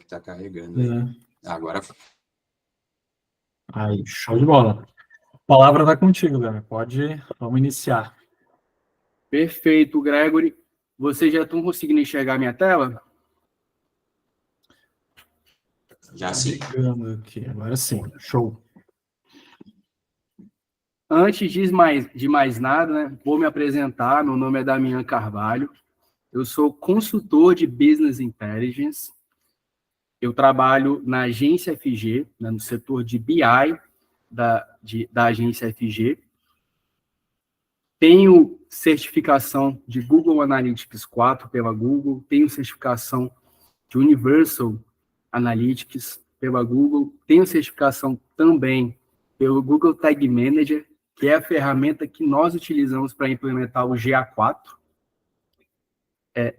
que está carregando aí. Agora foi. Aí, show de bola. A palavra está contigo, Léo. Vamos iniciar. Perfeito, Gregory. Vocês já estão conseguindo enxergar minha tela? Já sim. Aqui. Agora sim, show. Antes de mais nada, né, vou me apresentar. Meu nome é Damian Carvalho. Eu sou consultor de Business Intelligence. Eu trabalho na agência FG, né, no setor de BI da agência FG. Tenho certificação de Google Analytics 4 pela Google, tenho certificação de Universal Analytics pela Google, tenho certificação também pelo Google Tag Manager, que é a ferramenta que nós utilizamos para implementar o GA4.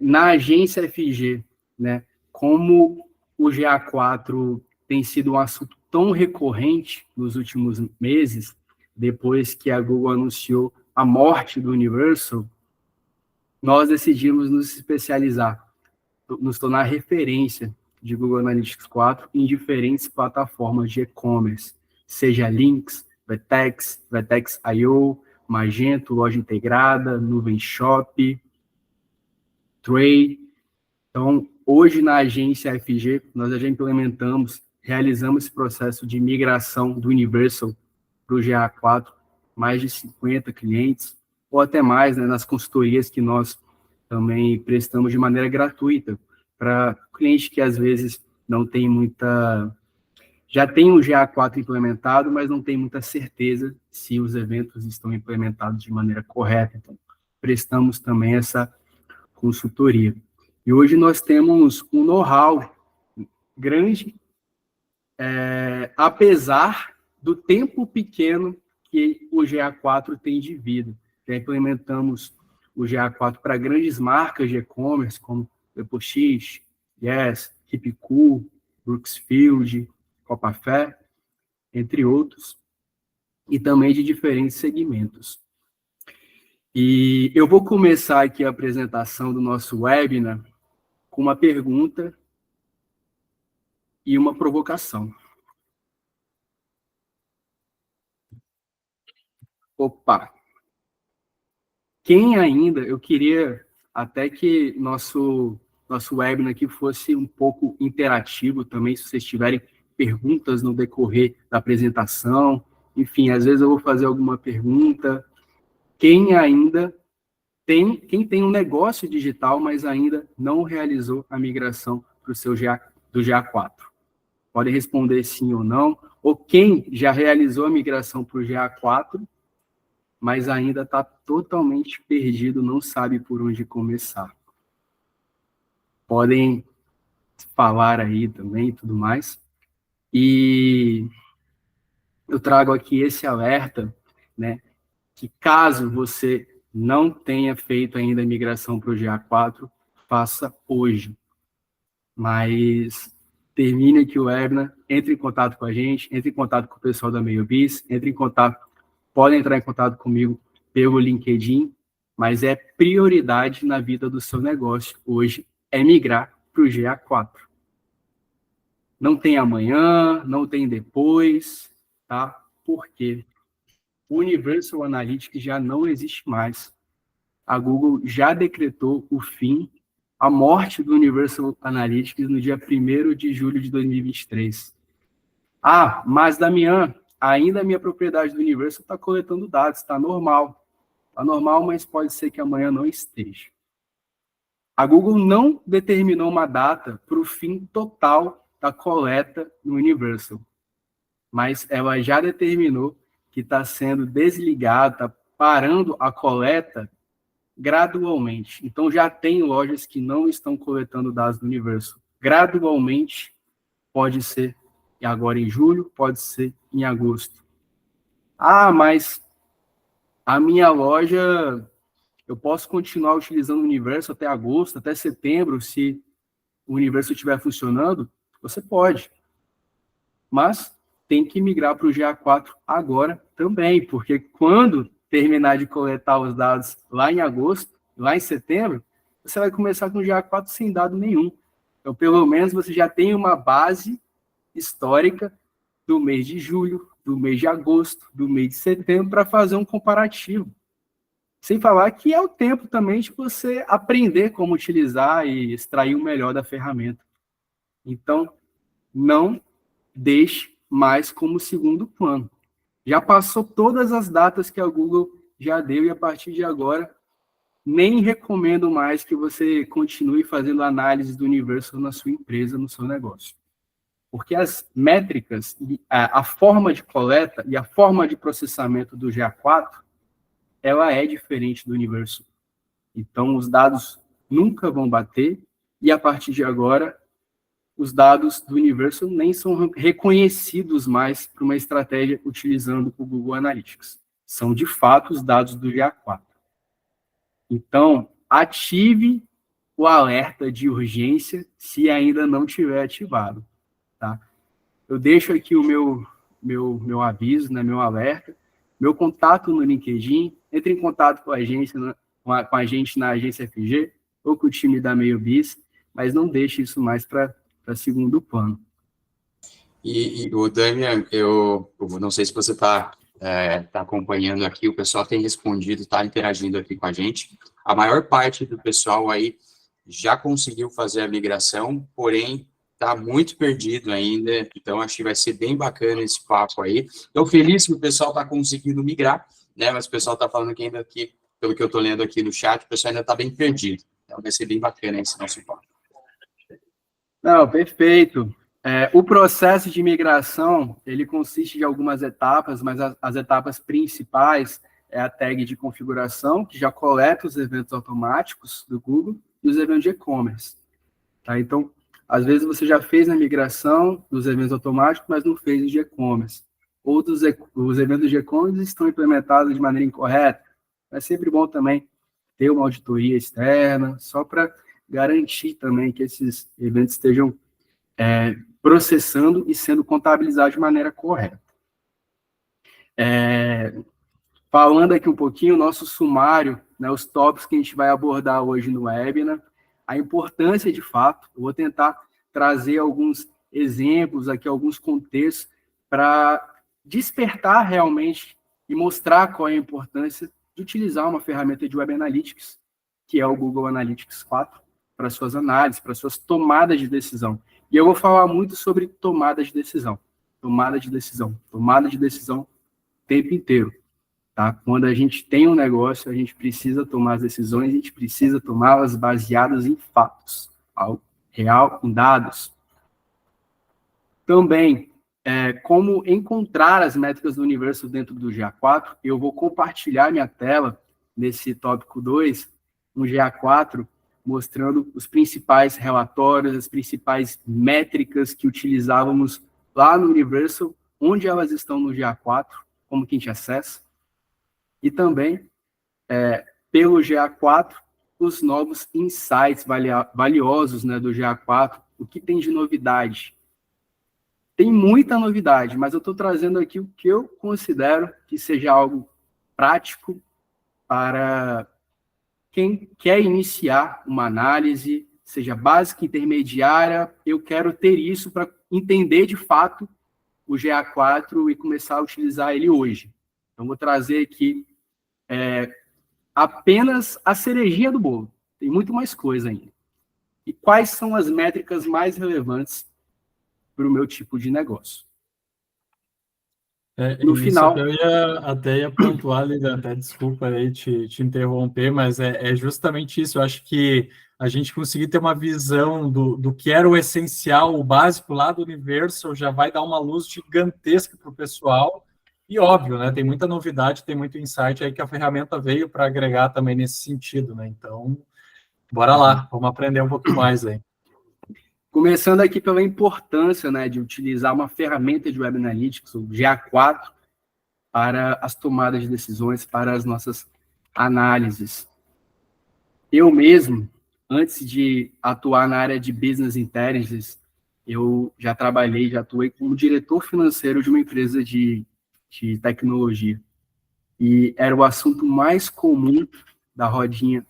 Na agência FG, né, como o GA4 tem sido um assunto tão recorrente nos últimos meses, depois que a Google anunciou a morte do Universal, nós decidimos nos especializar, nos tornar referência de Google Analytics 4 em diferentes plataformas de e-commerce, seja Lynx, Vertex IO, Magento, Loja Integrada, Nuvem Shop, Tray. Então, hoje na agência FG, nós já realizamos esse processo de migração do Universal para o GA4, mais de 50 clientes, ou até mais, né, nas consultorias que nós também prestamos de maneira gratuita, para cliente que às vezes não tem já tem o GA4 implementado, mas não tem muita certeza se os eventos estão implementados de maneira correta. Então, prestamos também essa consultoria. E hoje nós temos um know-how grande, apesar do tempo pequeno que o GA4 tem de vida. Já implementamos o GA4 para grandes marcas de e-commerce, como PepoX, Yes, Hipcool, Brooksfield, Copafé, entre outros, e também de diferentes segmentos. E eu vou começar aqui a apresentação do nosso webinar com uma pergunta e uma provocação. Opa! Eu queria até que nosso webinar aqui fosse um pouco interativo também, se vocês tiverem perguntas no decorrer da apresentação, enfim, às vezes eu vou fazer alguma pergunta. Quem tem um negócio digital, mas ainda não realizou a migração para o seu do GA4? Pode responder sim ou não. Ou quem já realizou a migração para o GA4, mas ainda está totalmente perdido, não sabe por onde começar. Podem falar aí também e tudo mais. E eu trago aqui esse alerta, né, que caso você não tenha feito ainda a migração para o GA4, faça hoje. Mas termine aqui o webinar, entre em contato com a gente, entre em contato com o pessoal da MailBiz, podem entrar em contato comigo pelo LinkedIn, mas é prioridade na vida do seu negócio hoje, é migrar para o GA4. Não tem amanhã, não tem depois, tá? Por quê? O Universal Analytics já não existe mais. A Google já decretou a morte do Universal Analytics no dia 1º de julho de 2023. Ah, mas, Damian, ainda a minha propriedade do Universal está coletando dados, está normal. Está normal, mas pode ser que amanhã não esteja. A Google não determinou uma data para o fim total da coleta no Universal, mas ela já determinou que está sendo desligado, está parando a coleta gradualmente. Então, já tem lojas que não estão coletando dados do Universal. Gradualmente, pode ser agora em julho, pode ser em agosto. Ah, mas a minha loja, eu posso continuar utilizando o Universal até agosto, até setembro, se o Universal estiver funcionando? Você pode. Mas tem que migrar para o GA4 agora também, porque quando terminar de coletar os dados lá em agosto, lá em setembro, você vai começar com o GA4 sem dado nenhum. Então, pelo menos você já tem uma base histórica do mês de julho, do mês de agosto, do mês de setembro, para fazer um comparativo. Sem falar que é o tempo também de você aprender como utilizar e extrair o melhor da ferramenta. Então, não deixe mais como segundo plano. Já passou todas as datas que a Google já deu e a partir de agora nem recomendo mais que você continue fazendo análise do universo na sua empresa, no seu negócio. Porque as métricas, a forma de coleta e a forma de processamento do GA4, ela é diferente do universo. Então, os dados nunca vão bater e, a partir de agora, os dados do universo nem são reconhecidos mais para uma estratégia utilizando o Google Analytics. São, de fato, os dados do GA4. Então, ative o alerta de urgência se ainda não tiver ativado. Tá? Eu deixo aqui o meu aviso, né, meu alerta, meu contato no LinkedIn, entre em contato com a agência, com a gente na agência FG ou com o time da MeioBiz, mas não deixe isso mais para segundo plano. E o Damian, eu não sei se você está acompanhando aqui, o pessoal tem respondido, está interagindo aqui com a gente. A maior parte do pessoal aí já conseguiu fazer a migração, porém está muito perdido ainda, então acho que vai ser bem bacana esse papo aí. Estou feliz que o pessoal está conseguindo migrar, né? Mas o pessoal está falando que ainda aqui, pelo que eu estou lendo aqui no chat, o pessoal ainda está bem perdido. Então vai ser bem bacana esse nosso papo. Não, perfeito. O processo de migração, ele consiste de algumas etapas, mas as etapas principais é a tag de configuração, que já coleta os eventos automáticos do Google e os eventos de e-commerce. Tá? Então, às vezes você já fez a migração dos eventos automáticos, mas não fez os de e-commerce. Ou os eventos de e-commerce estão implementados de maneira incorreta. É sempre bom também ter uma auditoria externa, só para garantir também que esses eventos estejam processando e sendo contabilizados de maneira correta. Falando aqui um pouquinho, o nosso sumário, né, os tópicos que a gente vai abordar hoje no webinar, a importância de fato, eu vou tentar trazer alguns exemplos aqui, alguns contextos, para despertar realmente e mostrar qual é a importância de utilizar uma ferramenta de Web Analytics, que é o Google Analytics 4, para suas análises, para suas tomadas de decisão. E eu vou falar muito sobre tomada de decisão o tempo inteiro. Tá? Quando a gente tem um negócio, a gente precisa tomar as decisões, a gente precisa tomá-las baseadas em fatos, algo real, em dados. Também, como encontrar as métricas do universo dentro do GA4, eu vou compartilhar minha tela nesse tópico 2, no GA4, mostrando os principais relatórios, as principais métricas que utilizávamos lá no Universal, onde elas estão no GA4, como que a gente acessa. E também, pelo GA4, os novos insights valiosos, né, do GA4, o que tem de novidade. Tem muita novidade, mas eu estou trazendo aqui o que eu considero que seja algo prático para quem quer iniciar uma análise, seja básica, intermediária. Eu quero ter isso para entender de fato o GA4 e começar a utilizar ele hoje. Então, vou trazer aqui apenas a cerejinha do bolo. Tem muito mais coisa ainda. E quais são as métricas mais relevantes para o meu tipo de negócio? No final... Eu até ia pontuar, Lilian, até desculpa aí te interromper, mas é justamente isso. Eu acho que a gente conseguir ter uma visão do que era o essencial, o básico lá do Universal, já vai dar uma luz gigantesca para o pessoal. E óbvio, né? Tem muita novidade, tem muito insight aí que a ferramenta veio para agregar também nesse sentido, né? Então, bora lá, vamos aprender um pouco mais aí. Começando aqui pela importância, né, de utilizar uma ferramenta de Web Analytics, o GA4, para as tomadas de decisões, para as nossas análises. Eu mesmo, antes de atuar na área de Business Intelligence, eu já atuei como diretor financeiro de uma empresa de tecnologia. E era o assunto mais comum da rodinha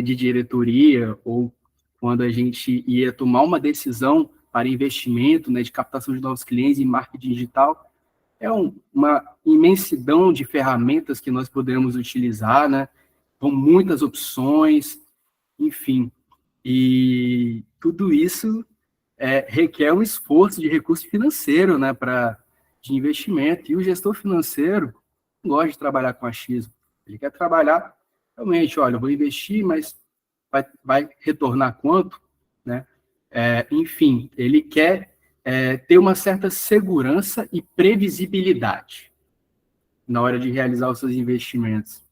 de diretoria ou quando a gente ia tomar uma decisão para investimento, né, de captação de novos clientes em marketing digital, é uma imensidão de ferramentas que nós podemos utilizar, né? Com muitas opções, enfim. E tudo isso requer um esforço de recurso financeiro, né, de investimento. E o gestor financeiro não gosta de trabalhar com achismo. Ele quer trabalhar realmente, olha, eu vou investir, mas vai retornar quanto? Né? Enfim, ele quer ter uma certa segurança e previsibilidade na hora de realizar os seus investimentos.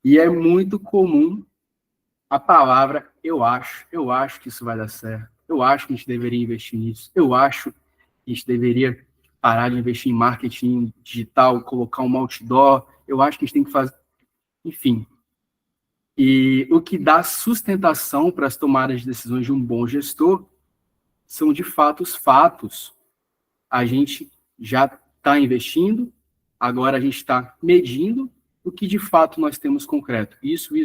E é muito comum a palavra eu acho que isso vai dar certo, eu acho que a gente deveria investir nisso, eu acho que a gente deveria parar de investir em marketing digital, colocar um outdoor, eu acho que a gente tem que fazer... Enfim. E o que dá sustentação para as tomadas de decisões de um bom gestor são, de fato, os fatos. A gente já está investindo, agora a gente está medindo o que, de fato, nós temos concreto. Isso.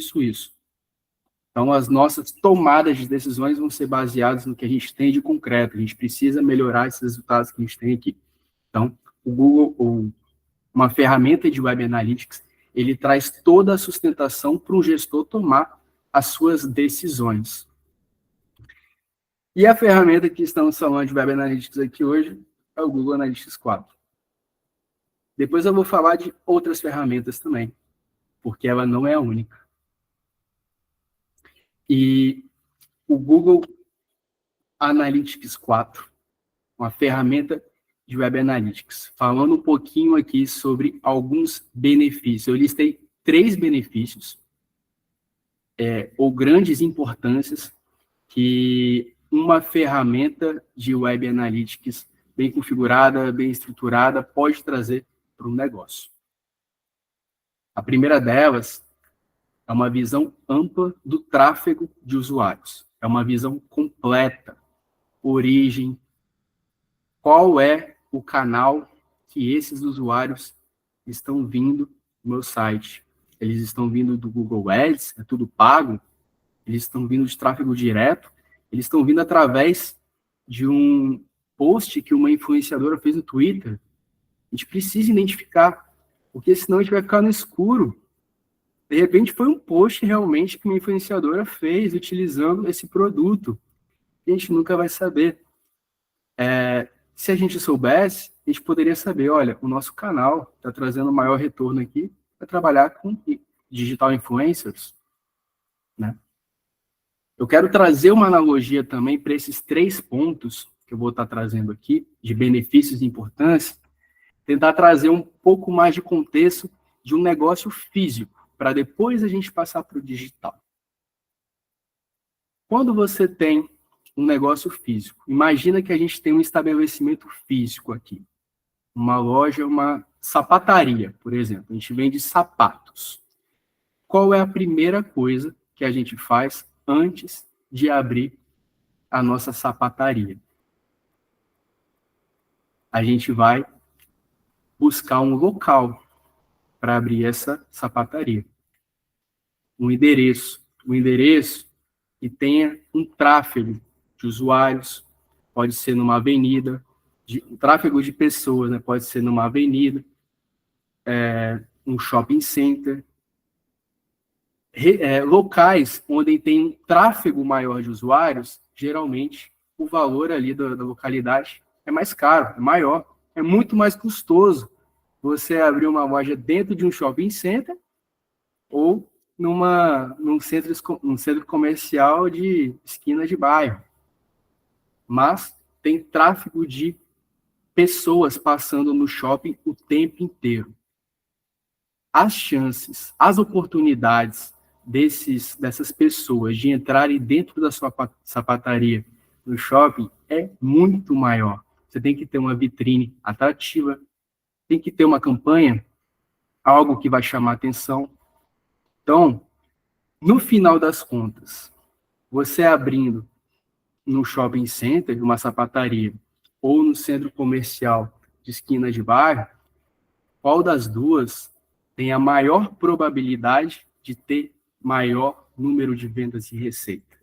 Então, as nossas tomadas de decisões vão ser baseadas no que a gente tem de concreto. A gente precisa melhorar esses resultados que a gente tem aqui. Então, o Google, uma ferramenta de Web Analytics, ele traz toda a sustentação para o gestor tomar as suas decisões. E a ferramenta que estamos falando de Web Analytics aqui hoje é o Google Analytics 4. Depois eu vou falar de outras ferramentas também, porque ela não é a única. E o Google Analytics 4, uma ferramenta de Web Analytics, falando um pouquinho aqui sobre alguns benefícios. Eu listei 3 benefícios, ou grandes importâncias, que uma ferramenta de Web Analytics bem configurada, bem estruturada, pode trazer para um negócio. A primeira delas é uma visão ampla do tráfego de usuários. É uma visão completa. Origem, qual é o canal que esses usuários estão vindo no meu site. Eles estão vindo do Google Ads, é tudo pago. Eles estão vindo de tráfego direto. Eles estão vindo através de um post que uma influenciadora fez no Twitter. A gente precisa identificar, porque senão a gente vai ficar no escuro. De repente foi um post realmente que uma influenciadora fez utilizando esse produto. A gente nunca vai saber. Se a gente soubesse, a gente poderia saber, olha, o nosso canal está trazendo maior retorno aqui para trabalhar com digital influencers, né? Eu quero trazer uma analogia também para esses 3 pontos que eu vou estar trazendo aqui, de benefícios e importância, tentar trazer um pouco mais de contexto de um negócio físico, para depois a gente passar para o digital. Quando você tem um negócio físico, imagina que a gente tem um estabelecimento físico aqui, uma loja, uma sapataria, por exemplo, a gente vende sapatos. Qual é a primeira coisa que a gente faz antes de abrir a nossa sapataria? A gente vai buscar um local para abrir essa sapataria. Um endereço que tenha um tráfego de usuários, pode ser numa avenida, um tráfego de pessoas, né? Pode ser numa avenida, um shopping center, locais onde tem um tráfego maior de usuários, geralmente o valor ali da localidade é mais caro, é maior, é muito mais custoso você abrir uma loja dentro de um shopping center ou num centro comercial de esquina de bairro. Mas tem tráfego de pessoas passando no shopping o tempo inteiro. As chances, as oportunidades dessas pessoas de entrarem dentro da sua sapataria no shopping é muito maior. Você tem que ter uma vitrine atrativa, tem que ter uma campanha, algo que vai chamar atenção. Então, no final das contas, você abrindo no shopping center, uma sapataria, ou no centro comercial de esquina de bairro, qual das duas tem a maior probabilidade de ter maior número de vendas e receita?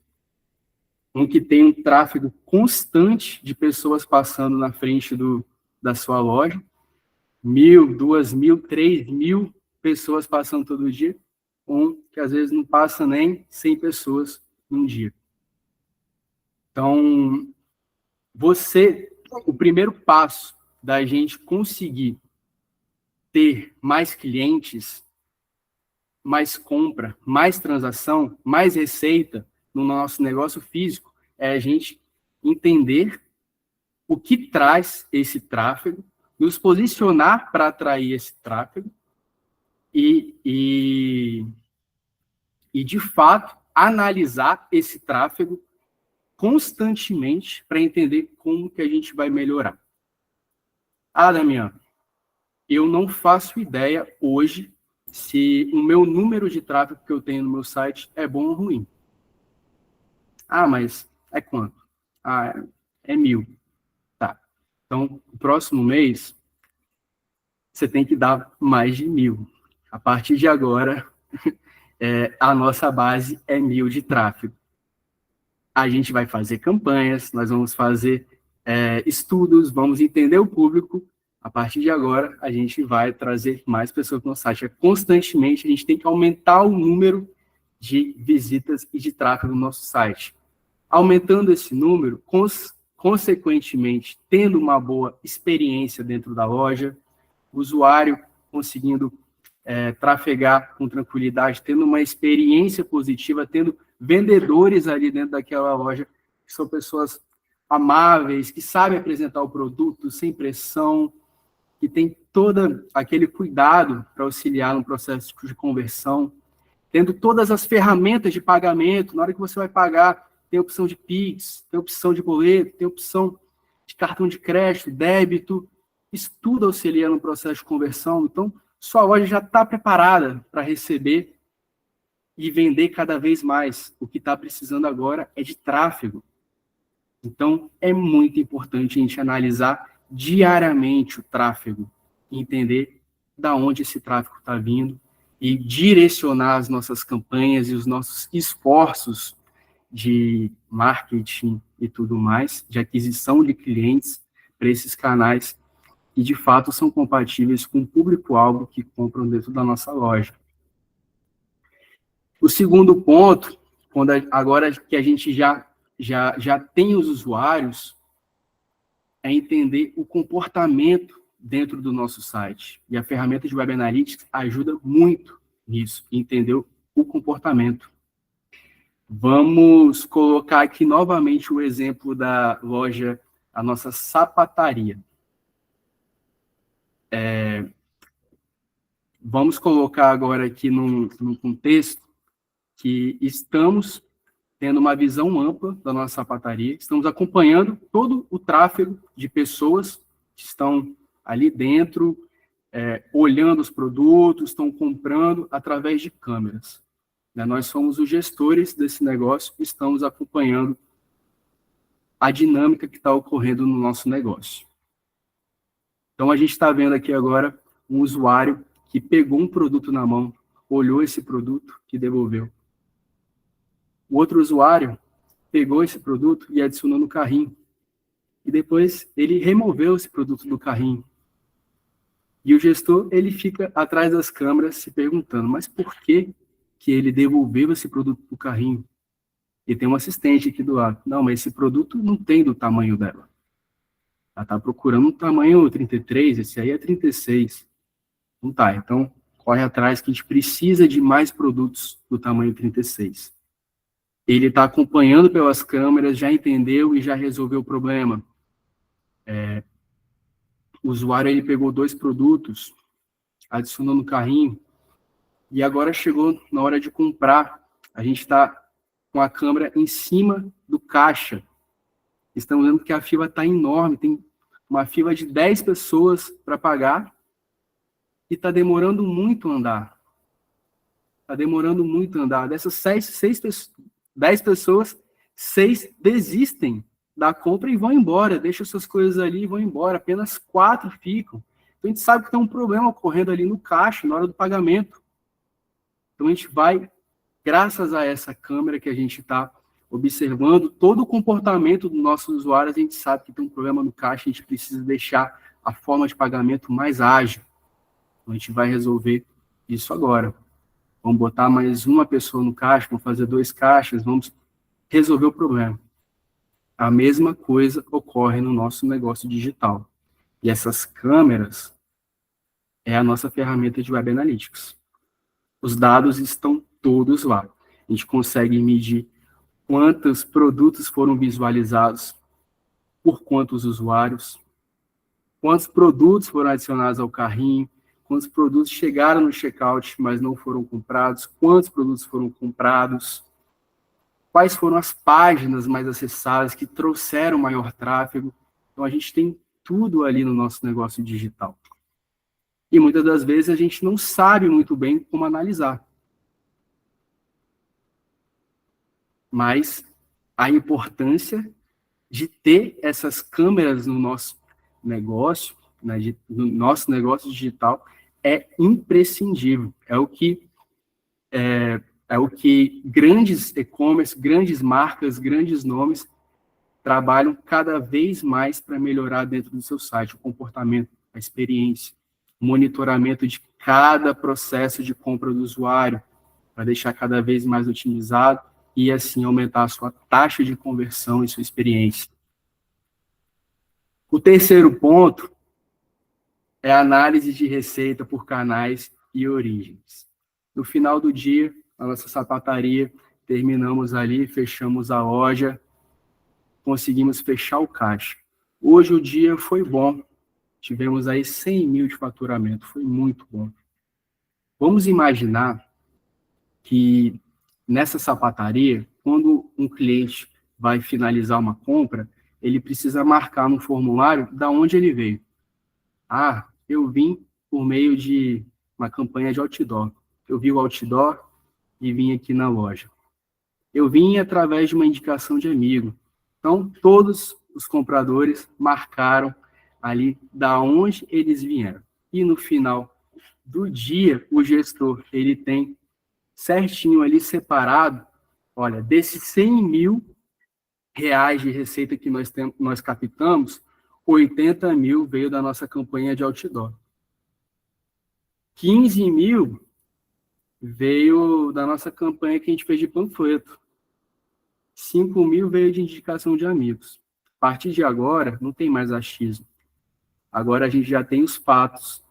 Um que tem um tráfego constante de pessoas passando na frente da sua loja, 1.000, 2.000, 3.000 pessoas passando todo dia, um que às vezes não passa nem 100 pessoas num dia. Então, o primeiro passo da gente conseguir ter mais clientes, mais compra, mais transação, mais receita no nosso negócio físico, é a gente entender o que traz esse tráfego, nos posicionar para atrair esse tráfego e de fato, analisar esse tráfego constantemente para entender como que a gente vai melhorar. Ah, Damiano, eu não faço ideia hoje se o meu número de tráfego que eu tenho no meu site é bom ou ruim. Ah, mas é quanto? Ah, é 1.000. Tá. Então, o próximo mês, você tem que dar mais de 1.000. A partir de agora, a nossa base é 1.000 de tráfego. A gente vai fazer campanhas, nós vamos fazer estudos, vamos entender o público. A partir de agora, a gente vai trazer mais pessoas para o nosso site. Constantemente, a gente tem que aumentar o número de visitas e de tráfego no nosso site. Aumentando esse número, consequentemente, tendo uma boa experiência dentro da loja, o usuário conseguindo trafegar com tranquilidade, tendo uma experiência positiva, tendo vendedores ali dentro daquela loja, que são pessoas amáveis, que sabem apresentar o produto sem pressão, que tem todo aquele cuidado para auxiliar no processo de conversão, tendo todas as ferramentas de pagamento, na hora que você vai pagar, tem opção de Pix, tem opção de boleto, tem opção de cartão de crédito, débito, isso tudo auxilia no processo de conversão. Então, sua loja já está preparada para receber e vender cada vez mais. O que está precisando agora é de tráfego. Então, é muito importante a gente analisar diariamente o tráfego, entender da onde esse tráfego está vindo e direcionar as nossas campanhas e os nossos esforços de marketing e tudo mais, de aquisição de clientes para esses canais que, de fato, são compatíveis com o público-alvo que compram dentro da nossa loja. O segundo ponto, agora que a gente já tem os usuários, é entender o comportamento dentro do nosso site. E a ferramenta de Web Analytics ajuda muito nisso, entender o comportamento. Vamos colocar aqui novamente o exemplo da loja, a nossa sapataria. Vamos colocar agora aqui num contexto que estamos tendo uma visão ampla da nossa sapataria, estamos acompanhando todo o tráfego de pessoas que estão ali dentro, olhando os produtos, estão comprando através de câmeras. Nós somos os gestores desse negócio e estamos acompanhando a dinâmica que está ocorrendo no nosso negócio. Então, a gente está vendo aqui agora um usuário que pegou um produto na mão, olhou esse produto e devolveu. O outro usuário pegou esse produto e adicionou no carrinho. E depois ele removeu esse produto do carrinho. E o gestor, ele fica atrás das câmeras se perguntando, mas por que ele devolveu esse produto do carrinho? E tem um assistente aqui do lado. Não, mas esse produto não tem do tamanho dela. Ela está procurando um tamanho 33, esse aí é 36. Não tá, então corre atrás que a gente precisa de mais produtos do tamanho 36. Ele está acompanhando pelas câmeras, já entendeu e já resolveu o problema. O usuário ele pegou 2 produtos, adicionou no carrinho, e agora chegou na hora de comprar. A gente está com a câmera em cima do caixa. Estamos vendo que a fila está enorme, tem uma fila de 10 pessoas para pagar, e está demorando muito a andar. Está demorando muito a andar. Dessas 10 pessoas, 6 desistem da compra e vão embora, deixam suas coisas ali e vão embora, apenas 4 ficam. Então, a gente sabe que tem um problema ocorrendo ali no caixa, na hora do pagamento. Então, a gente vai, graças a essa câmera que a gente está observando todo o comportamento do nosso usuário, a gente sabe que tem um problema no caixa, a gente precisa deixar a forma de pagamento mais ágil. Então, a gente vai resolver isso agora. Vamos botar mais uma pessoa no caixa, vamos fazer 2 caixas, vamos resolver o problema. A mesma coisa ocorre no nosso negócio digital. E essas câmeras é a nossa ferramenta de Web Analytics. Os dados estão todos lá. A gente consegue medir quantos produtos foram visualizados por quantos usuários, quantos produtos foram adicionados ao carrinho, quantos produtos chegaram no checkout, mas não foram comprados, quantos produtos foram comprados, quais foram as páginas mais acessadas que trouxeram maior tráfego. Então, a gente tem tudo ali no nosso negócio digital. E muitas das vezes a gente não sabe muito bem como analisar. Mas a importância de ter essas câmeras no nosso negócio, no nosso negócio digital, é imprescindível. É o que grandes e-commerce, grandes marcas, grandes nomes trabalham cada vez mais para melhorar dentro do seu site, o comportamento, a experiência, o monitoramento de cada processo de compra do usuário, para deixar cada vez mais otimizado e, assim, aumentar a sua taxa de conversão e sua experiência. O terceiro ponto é a análise de receita por canais e origens. No final do dia, a nossa sapataria, terminamos ali, fechamos a loja, conseguimos fechar o caixa. Hoje o dia foi bom, tivemos aí 100 mil de faturamento, foi muito bom. Vamos imaginar que nessa sapataria, quando um cliente vai finalizar uma compra, ele precisa marcar no formulário da onde ele veio. Ah, eu vim por meio de uma campanha de outdoor. Eu vi o outdoor e vim aqui na loja. Eu vim através de uma indicação de amigo. Então, todos os compradores marcaram ali da onde eles vieram. E no final do dia, o gestor, ele tem certinho ali separado, olha, desses 100 mil reais de receita que nós captamos, 80 mil veio da nossa campanha de outdoor. 15 mil veio da nossa campanha que a gente fez de panfleto. 5 mil veio de indicação de amigos. A partir de agora, não tem mais achismo. Agora a gente já tem os fatos.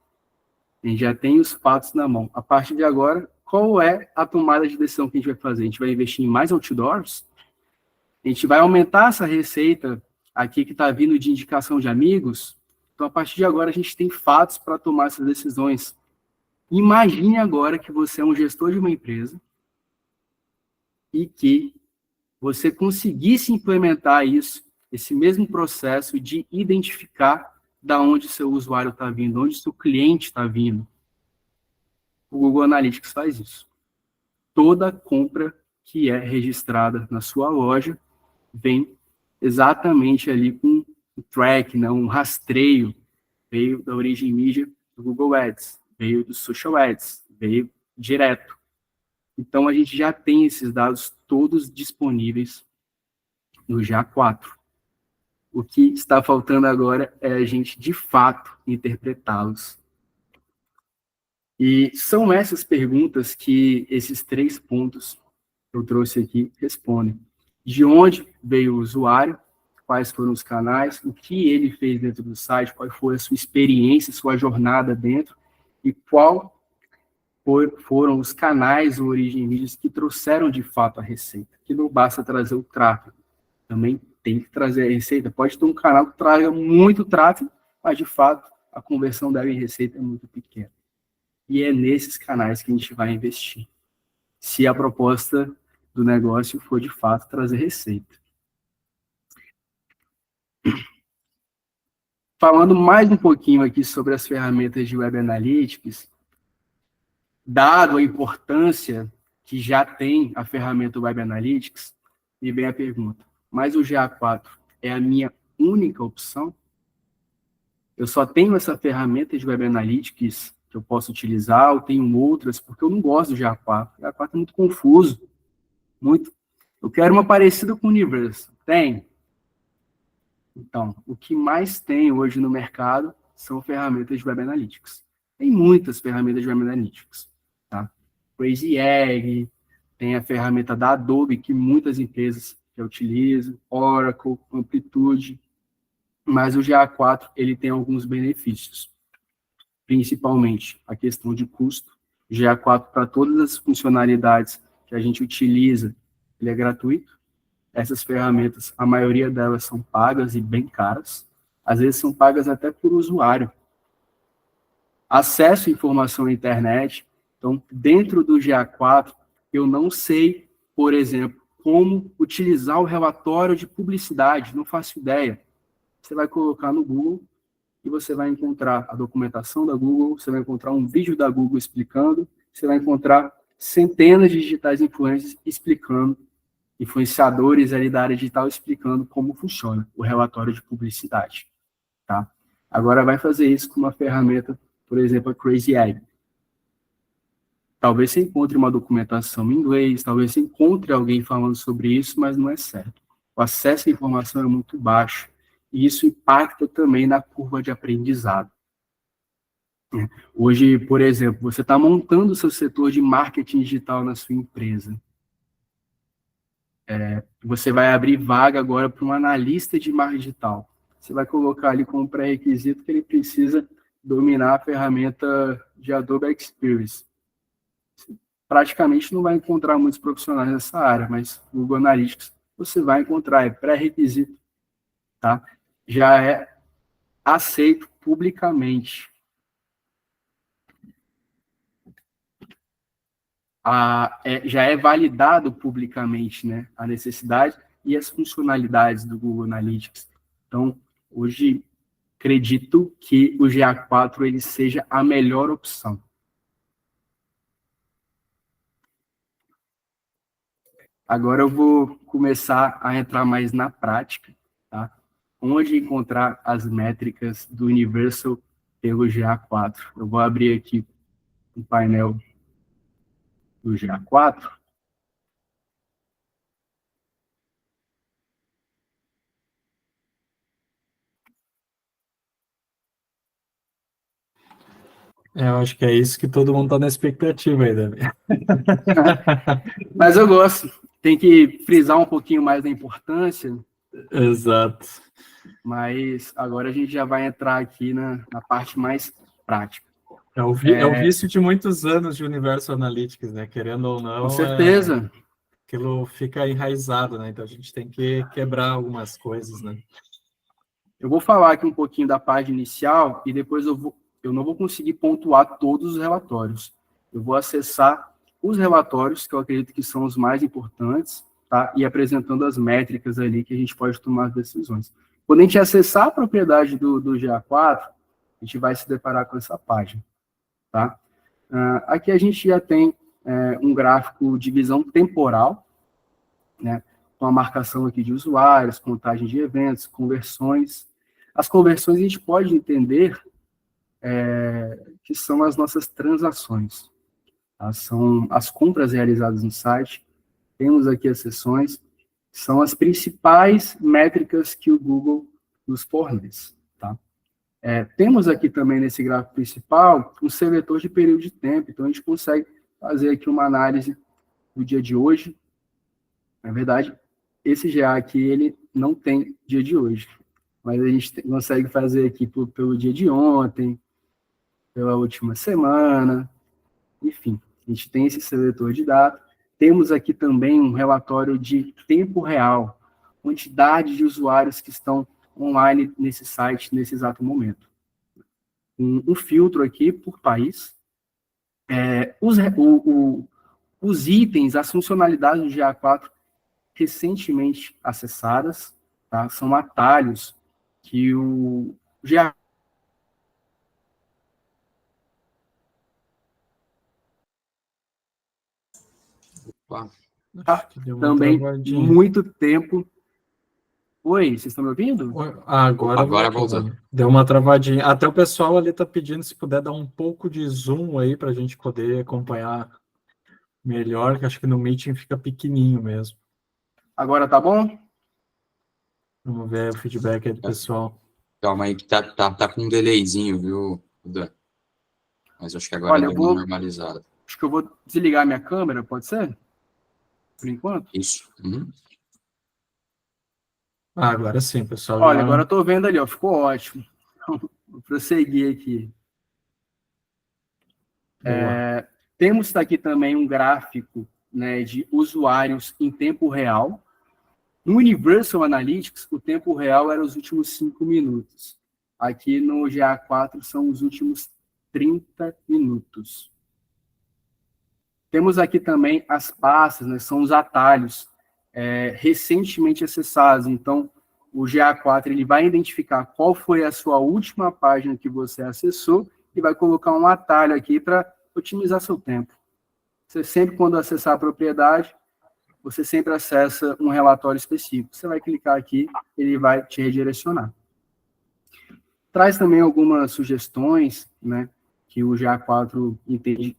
A gente já tem os fatos na mão. A partir de agora, qual é a tomada de decisão que a gente vai fazer? A gente vai investir em mais outdoors? A gente vai aumentar essa receita aqui que está vindo de indicação de amigos? Então, a partir de agora, a gente tem fatos para tomar essas decisões. Imagine agora que você é um gestor de uma empresa e que você conseguisse implementar isso, esse mesmo processo de identificar da onde seu usuário está vindo, onde seu cliente está vindo. O Google Analytics faz isso. Toda compra que é registrada na sua loja vem exatamente ali com um track, né, um rastreio, veio da origem mídia do Google Ads, veio do Social Ads, veio direto. Então, a gente já tem esses dados todos disponíveis no GA4. O que está faltando agora é a gente, de fato, interpretá-los. E são essas perguntas que esses 3 pontos que eu trouxe aqui respondem. De onde veio o usuário, quais foram os canais, o que ele fez dentro do site, qual foi a sua experiência, sua jornada dentro, e qual foram os canais ou origem mídias que trouxeram de fato a receita. Que não basta trazer o tráfego, também tem que trazer a receita. Pode ter um canal que traga muito tráfego, mas de fato a conversão dela em receita é muito pequena. E é nesses canais que a gente vai investir, se a proposta do negócio for de fato trazer receita. Falando mais um pouquinho aqui sobre as ferramentas de Web Analytics, dado a importância que já tem a ferramenta Web Analytics, me vem a pergunta, mas o GA4 é a minha única opção? Eu só tenho essa ferramenta de Web Analytics que eu posso utilizar, ou tenho outras, porque eu não gosto do GA4. O GA4 é muito confuso, muito Eu quero uma parecida com o Universo. Tem? Então, o que mais tem hoje no mercado são ferramentas de Web Analytics. Tem muitas ferramentas de Web Analytics. Tá? Crazy Egg, tem a ferramenta da Adobe, que muitas empresas já utilizam, Oracle, Amplitude, mas o GA4 ele tem alguns benefícios, principalmente a questão de custo. O GA4, para todas as funcionalidades que a gente utiliza, ele é gratuito. Essas ferramentas, a maioria delas são pagas e bem caras. Às vezes são pagas até por usuário. Acesso à informação na internet. Então, dentro do GA4, eu não sei, por exemplo, como utilizar o relatório de publicidade, não faço ideia. Você vai colocar no Google e você vai encontrar a documentação da Google, você vai encontrar um vídeo da Google explicando, você vai encontrar centenas de digitais influencers explicando, influenciadores ali da área digital explicando como funciona o relatório de publicidade. Tá? Agora vai fazer isso com uma ferramenta, por exemplo, a Crazy Egg. Talvez você encontre uma documentação em inglês, talvez você encontre alguém falando sobre isso, mas não é certo. O acesso à informação é muito baixo, e isso impacta também na curva de aprendizado. Hoje, por exemplo, você está montando o seu setor de marketing digital na sua empresa. Você vai abrir vaga agora para um analista de marketing digital. Você vai colocar ali como pré-requisito que ele precisa dominar a ferramenta de Adobe Experience. Praticamente não vai encontrar muitos profissionais nessa área, mas no Google Analytics você vai encontrar, é pré-requisito, tá? Já é aceito publicamente. Já é validado publicamente, né, a necessidade e as funcionalidades do Google Analytics. Então, hoje, acredito que o GA4 ele seja a melhor opção. Agora eu vou começar a entrar mais na prática, tá? Onde encontrar as métricas do Universal pelo GA4. Eu vou abrir aqui o painel do GA4. Eu acho que é isso que todo mundo está na expectativa aí, Davi. Mas eu gosto. Tem que frisar um pouquinho mais da importância. Exato. Mas agora a gente já vai entrar aqui na parte mais prática. É o vício de muitos anos de Universal Analytics, né? Querendo ou não, Com certeza. Aquilo fica enraizado, né? Então a gente tem que quebrar algumas coisas, né? Eu vou falar aqui um pouquinho da página inicial e depois eu não vou conseguir pontuar todos os relatórios. Eu vou acessar os relatórios, que eu acredito que são os mais importantes, tá? E apresentando as métricas ali que a gente pode tomar as decisões. Quando a gente acessar a propriedade do GA4, a gente vai se deparar com essa página, tá? Aqui a gente já tem um gráfico de visão temporal, né? Com a marcação aqui de usuários, contagem de eventos, conversões. As conversões a gente pode entender que são as nossas transações, tá? São as compras realizadas no site. Temos aqui as sessões, são as principais métricas que o Google nos fornece, tá? Temos aqui também nesse gráfico principal um seletor de período de tempo, então a gente consegue fazer aqui uma análise do dia de hoje. Na verdade, esse GA aqui, ele não tem dia de hoje, mas a gente consegue fazer aqui pelo dia de ontem, pela última semana, enfim, a gente tem esse seletor de data. Temos aqui também um relatório de tempo real, quantidade de usuários que estão online nesse site nesse exato momento. Um filtro aqui por país. Os itens, as funcionalidades do GA4 recentemente acessadas, tá? São atalhos que o GA4 também muito tempo. Oi, vocês estão me ouvindo? Agora voltou. Deu uma travadinha. Até o pessoal ali está pedindo se puder dar um pouco de zoom aí para a gente poder acompanhar melhor, que acho que no Meeting fica pequenininho mesmo. Agora tá bom? Vamos ver o feedback aí do pessoal. Calma aí, que tá com um delayzinho, viu, Dan? Mas acho que agora Olha, deu uma normalizada. acho que eu vou desligar minha câmera, pode ser? Por enquanto? Isso. Uhum. Agora sim, pessoal. Olha, agora eu tô vendo ali, ó, ficou ótimo. Vou prosseguir aqui. Temos aqui também um gráfico, né, de usuários em tempo real. No Universal Analytics, o tempo real era os últimos 5 minutos. Aqui no GA4 são os últimos 30 minutos. Temos aqui também as pastas, né, são os atalhos recentemente acessados. Então, o GA4 ele vai identificar qual foi a sua última página que você acessou e vai colocar um atalho aqui para otimizar seu tempo. Você sempre, quando acessar a propriedade, você sempre acessa um relatório específico. Você vai clicar aqui, ele vai te redirecionar. Traz também algumas sugestões, né, que o GA4 entende.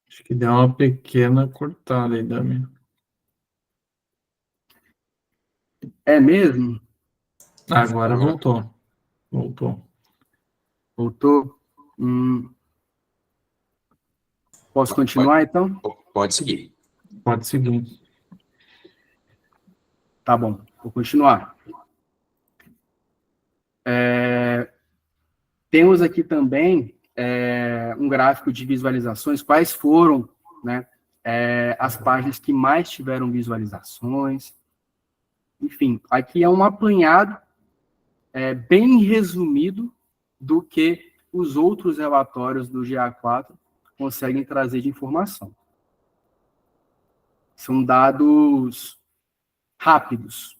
Acho que deu uma pequena cortada aí, Dami. É mesmo? Agora voltou. Voltou? Posso continuar, então? Pode seguir. Pode seguir. Tá bom, vou continuar. Temos aqui também um gráfico de visualizações, quais foram, né, as páginas que mais tiveram visualizações. Enfim, aqui é um apanhado bem resumido do que os outros relatórios do GA4 conseguem trazer de informação. São dados rápidos.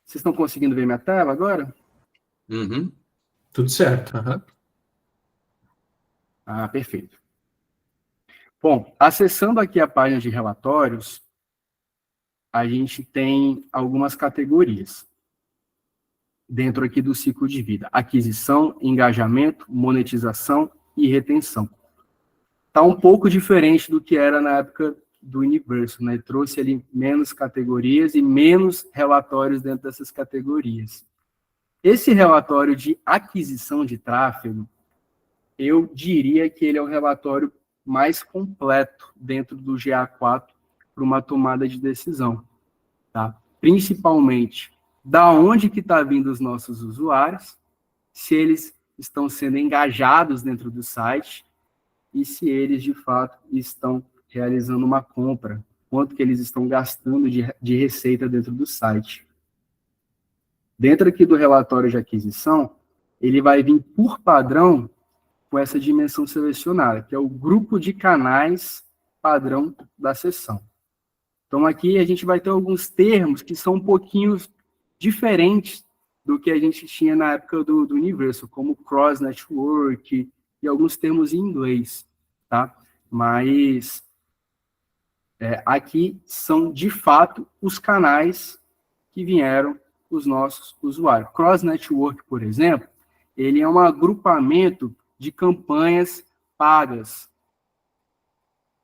Vocês estão conseguindo ver minha tela agora? Uhum. Tudo certo. Uhum. Ah, perfeito. Bom, acessando aqui a página de relatórios, a gente tem algumas categorias dentro aqui do ciclo de vida: aquisição, engajamento, monetização e retenção. Está um pouco diferente do que era na época do Universo, né? Trouxe ali menos categorias e menos relatórios dentro dessas categorias. Esse relatório de aquisição de tráfego, eu diria que ele é o relatório mais completo dentro do GA4 para uma tomada de decisão, tá? Principalmente, da onde que está vindo os nossos usuários, se eles estão sendo engajados dentro do site e se eles, de fato, estão realizando uma compra, quanto que eles estão gastando de receita dentro do site. Dentro aqui do relatório de aquisição, ele vai vir por padrão com essa dimensão selecionada, que é o grupo de canais padrão da seção. Então, aqui a gente vai ter alguns termos que são um pouquinho diferentes do que a gente tinha na época do Universo, como cross-network e alguns termos em inglês, tá? Mas aqui são, de fato, os canais que vieram os nossos usuários. Cross-network, por exemplo, ele é um agrupamento de campanhas pagas.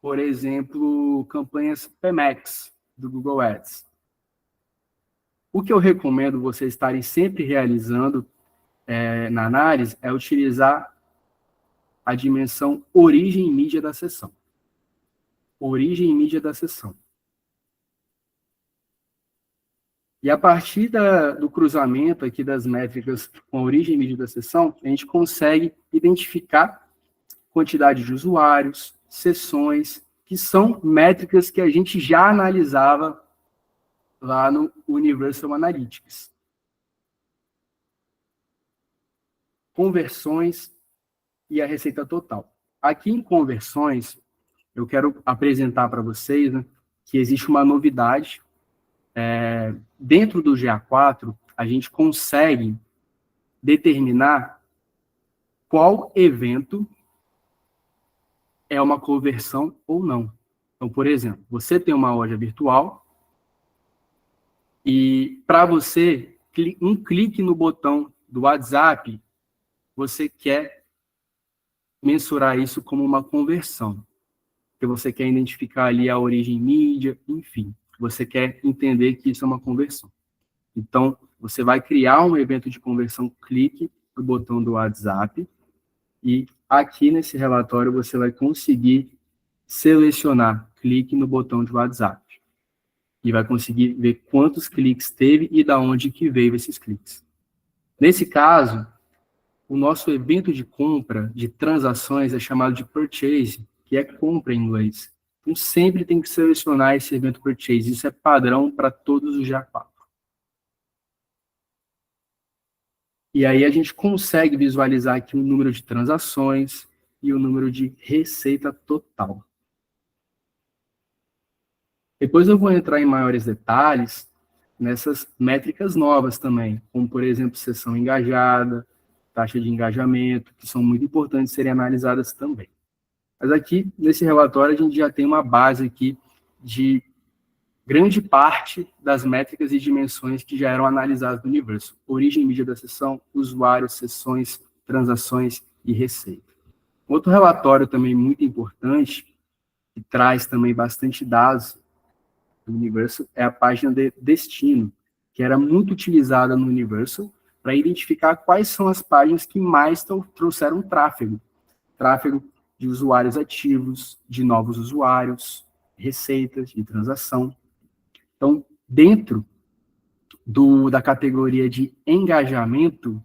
Por exemplo, campanhas PMax do Google Ads. O que eu recomendo vocês estarem sempre realizando na análise é utilizar a dimensão origem e mídia da seção. Origem e mídia da seção. E a partir do cruzamento aqui das métricas com a origem e mídia da seção, a gente consegue identificar quantidade de usuários, sessões, que são métricas que a gente já analisava lá no Universal Analytics. Conversões e a receita total. Aqui em conversões, eu quero apresentar para vocês, né, que existe uma novidade. Dentro do GA4, a gente consegue determinar qual evento é uma conversão ou não. Então, por exemplo, você tem uma loja virtual E para você, um clique no botão do WhatsApp, você quer mensurar isso como uma conversão. Porque você quer identificar ali a origem mídia, enfim. Você quer entender que isso é uma conversão. Então, você vai criar um evento de conversão, clique no botão do WhatsApp, e aqui nesse relatório você vai conseguir selecionar, clique no botão de WhatsApp. E vai conseguir ver quantos cliques teve e da onde que veio esses cliques. Nesse caso, o nosso evento de compra, de transações, é chamado de purchase, que é compra em inglês. Então, sempre tem que selecionar esse evento purchase. Isso é padrão para todos os GA4. E aí a gente consegue visualizar aqui o número de transações e o número de receita total. Depois eu vou entrar em maiores detalhes nessas métricas novas também, como, por exemplo, sessão engajada, taxa de engajamento, que são muito importantes serem analisadas também. Mas aqui, nesse relatório, a gente já tem uma base aqui de grande parte das métricas e dimensões que já eram analisadas no universo. Origem e mídia da sessão, usuários, sessões, transações e receita. Outro relatório também muito importante, que traz também bastante dados do universo, é a página de destino, que era muito utilizada no universo para identificar quais são as páginas que mais trouxeram tráfego. Tráfego de usuários ativos, de novos usuários, receitas de transação. Então, dentro da categoria de engajamento,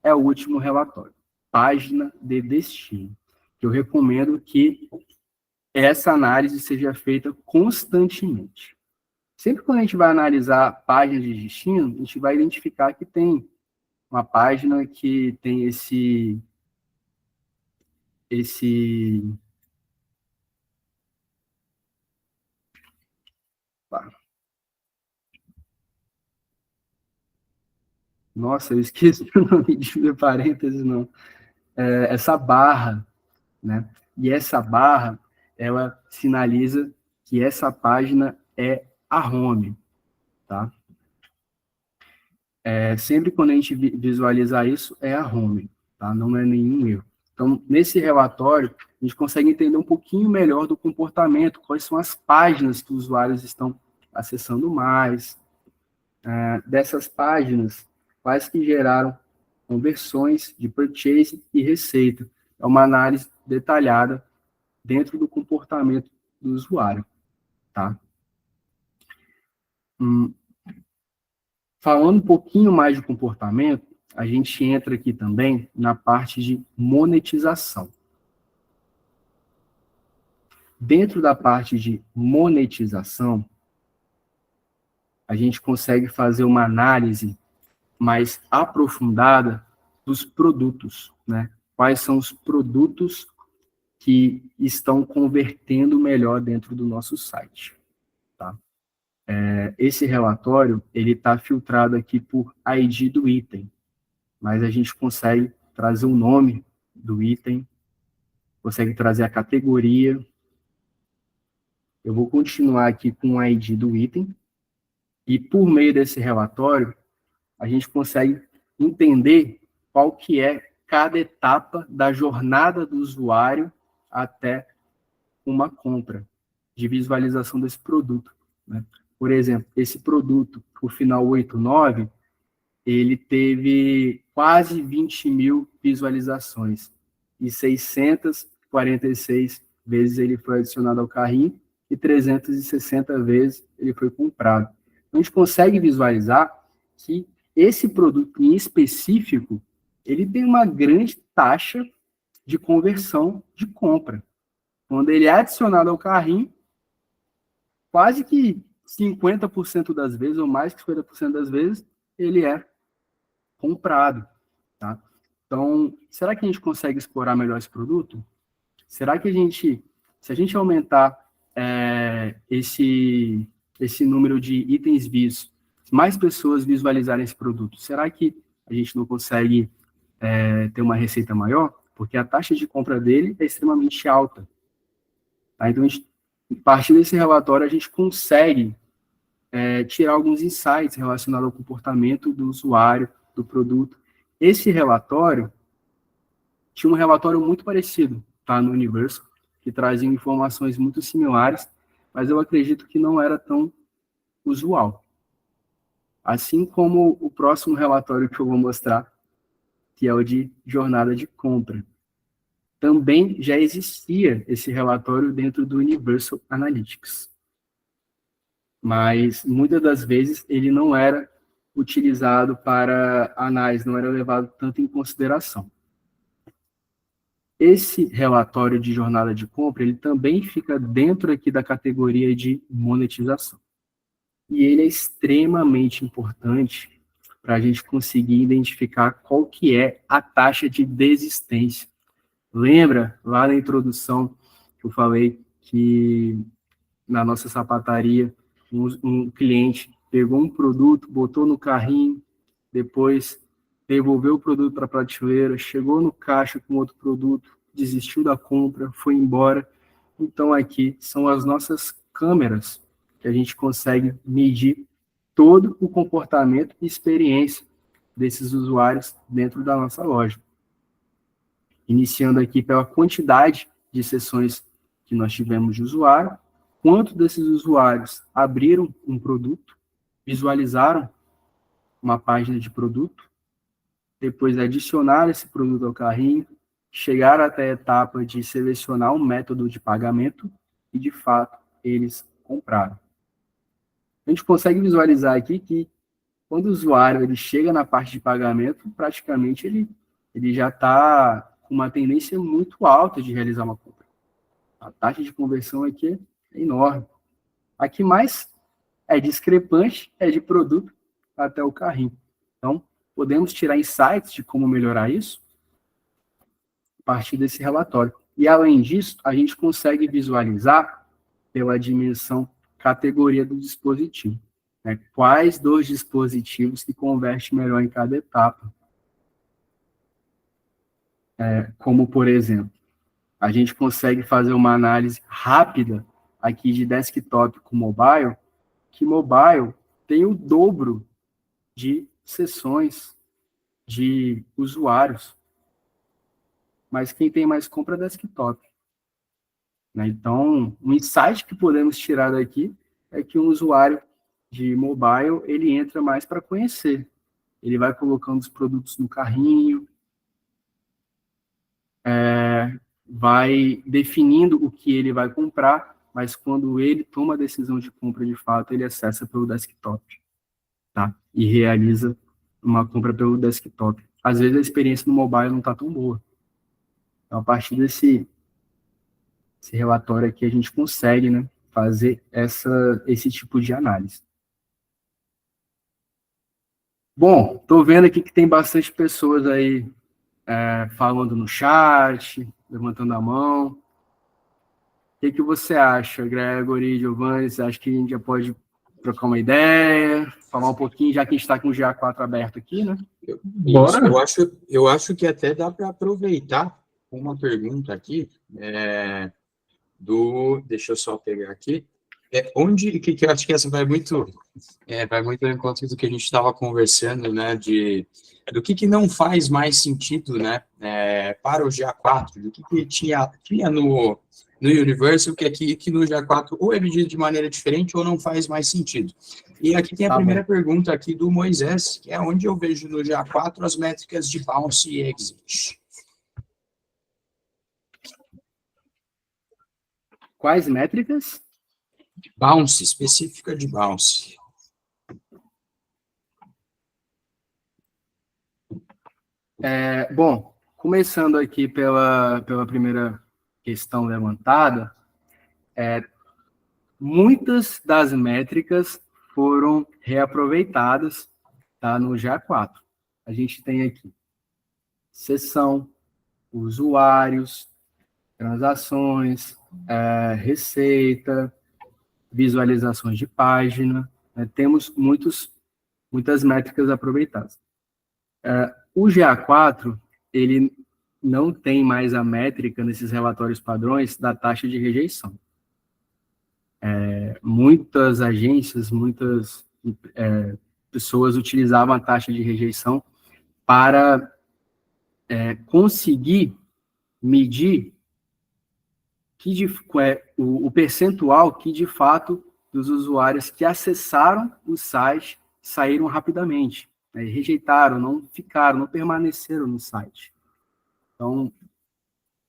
é o último relatório, página de destino, que eu recomendo que essa análise seja feita constantemente. Sempre quando a gente vai analisar páginas de destino, a gente vai identificar que tem uma página que tem esse Nossa, eu esqueci o nome de parênteses, não. Essa barra, né? E essa barra, ela sinaliza que essa página é a home, tá? Sempre quando a gente visualizar isso, é a home, tá? Não é nenhum erro. Então, nesse relatório, a gente consegue entender um pouquinho melhor do comportamento, quais são as páginas que os usuários estão acessando mais, dessas páginas, quais que geraram conversões de purchase e receita. É uma análise detalhada dentro do comportamento do usuário, tá? Falando um pouquinho mais de comportamento, a gente entra aqui também na parte de monetização. Dentro da parte de monetização, a gente consegue fazer uma análise mais aprofundada dos produtos, né? Quais são os produtos que estão convertendo melhor dentro do nosso site, tá? Esse relatório, ele está filtrado aqui por ID do item, mas a gente consegue trazer o nome do item, consegue trazer a categoria. Eu vou continuar aqui com o ID do item, e por meio desse relatório, a gente consegue entender qual que é cada etapa da jornada do usuário até uma compra, de visualização desse produto, né? Por exemplo, esse produto, o final 89, ele teve quase 20 mil visualizações, e 646 vezes ele foi adicionado ao carrinho, e 360 vezes ele foi comprado. Então, a gente consegue visualizar que esse produto em específico, ele tem uma grande taxa de conversão de compra. Quando ele é adicionado ao carrinho, quase que 50% das vezes, ou mais que 50% das vezes, ele é comprado, tá? Então, será que a gente consegue explorar melhor esse produto? Será que se a gente aumentar esse número de itens vistos, mais pessoas visualizarem esse produto, será que a gente não consegue ter uma receita maior? Porque a taxa de compra dele é extremamente alta. Tá? Então, a partir desse relatório, a gente consegue tirar alguns insights relacionados ao comportamento do usuário, do produto. Esse relatório tinha um relatório muito parecido, tá, no Universal, que trazia informações muito similares, mas eu acredito que não era tão usual. Assim como o próximo relatório que eu vou mostrar, que é o de jornada de compra. Também já existia esse relatório dentro do Universal Analytics. Mas, muitas das vezes, ele não era utilizado para análise, não era levado tanto em consideração. Esse relatório de jornada de compra, ele também fica dentro aqui da categoria de monetização. E ele é extremamente importante para a gente conseguir identificar qual que é a taxa de desistência. Lembra, lá na introdução, que eu falei que na nossa sapataria, um cliente pegou um produto, botou no carrinho, depois devolveu o produto para a prateleira, chegou no caixa com outro produto, desistiu da compra, foi embora. Então, aqui são as nossas câmeras que a gente consegue medir todo o comportamento e experiência desses usuários dentro da nossa loja. Iniciando aqui pela quantidade de sessões que nós tivemos de usuário, quanto desses usuários abriram um produto, visualizaram uma página de produto, depois adicionaram esse produto ao carrinho, chegaram até a etapa de selecionar um método de pagamento e, de fato, eles compraram. A gente consegue visualizar aqui que quando o usuário ele chega na parte de pagamento, praticamente ele já está com uma tendência muito alta de realizar uma compra. A taxa de conversão aqui é enorme. A que mais é discrepante é de produto até o carrinho. Então, podemos tirar insights de como melhorar isso a partir desse relatório. E, além disso, a gente consegue visualizar pela dimensão categoria do dispositivo. Né? Quais dos dispositivos que convertem melhor em cada etapa. Como, por exemplo, a gente consegue fazer uma análise rápida aqui de desktop com mobile, que mobile tem o dobro de sessões de usuários, mas quem tem mais compra é desktop. Né? Então, um insight que podemos tirar daqui é que um usuário de mobile, ele entra mais para conhecer. Ele vai colocando os produtos no carrinho, vai definindo o que ele vai comprar, mas quando ele toma a decisão de compra de fato, ele acessa pelo desktop, tá? E realiza uma compra pelo desktop. Às vezes a experiência no mobile não está tão boa. Então, a partir desse relatório aqui, a gente consegue, né, fazer esse tipo de análise. Bom, estou vendo aqui que tem bastante pessoas aí falando no chat, levantando a mão. O que você acha, Gregory, Giovanni? Você acha que a gente já pode trocar uma ideia, falar um pouquinho, já que a gente está com o GA4 aberto aqui, né? Bora. Eu acho que até dá para aproveitar uma pergunta aqui, deixa eu só pegar aqui, que eu acho que essa vai muito ao encontro do que a gente estava conversando, né, do que não faz mais sentido, né, para o GA4, do que tinha no Universal, que no GA4 ou é medido de maneira diferente ou não faz mais sentido. E aqui tem a primeira pergunta aqui do Moisés, que é onde eu vejo no GA4 as métricas de bounce e exit. Quais métricas? Bounce, específica de bounce. Bom, começando aqui pela primeira questão levantada, muitas das métricas foram reaproveitadas, tá, no GA4. A gente tem aqui sessão, usuários, transações, receita, visualizações de página, né? Temos muitas métricas aproveitadas. O GA4, ele não tem mais a métrica nesses relatórios padrões da taxa de rejeição. muitas agências, muitas pessoas utilizavam a taxa de rejeição para conseguir medir o percentual que, de fato, dos usuários que acessaram o site saíram rapidamente, né, rejeitaram, não ficaram, não permaneceram no site. Então,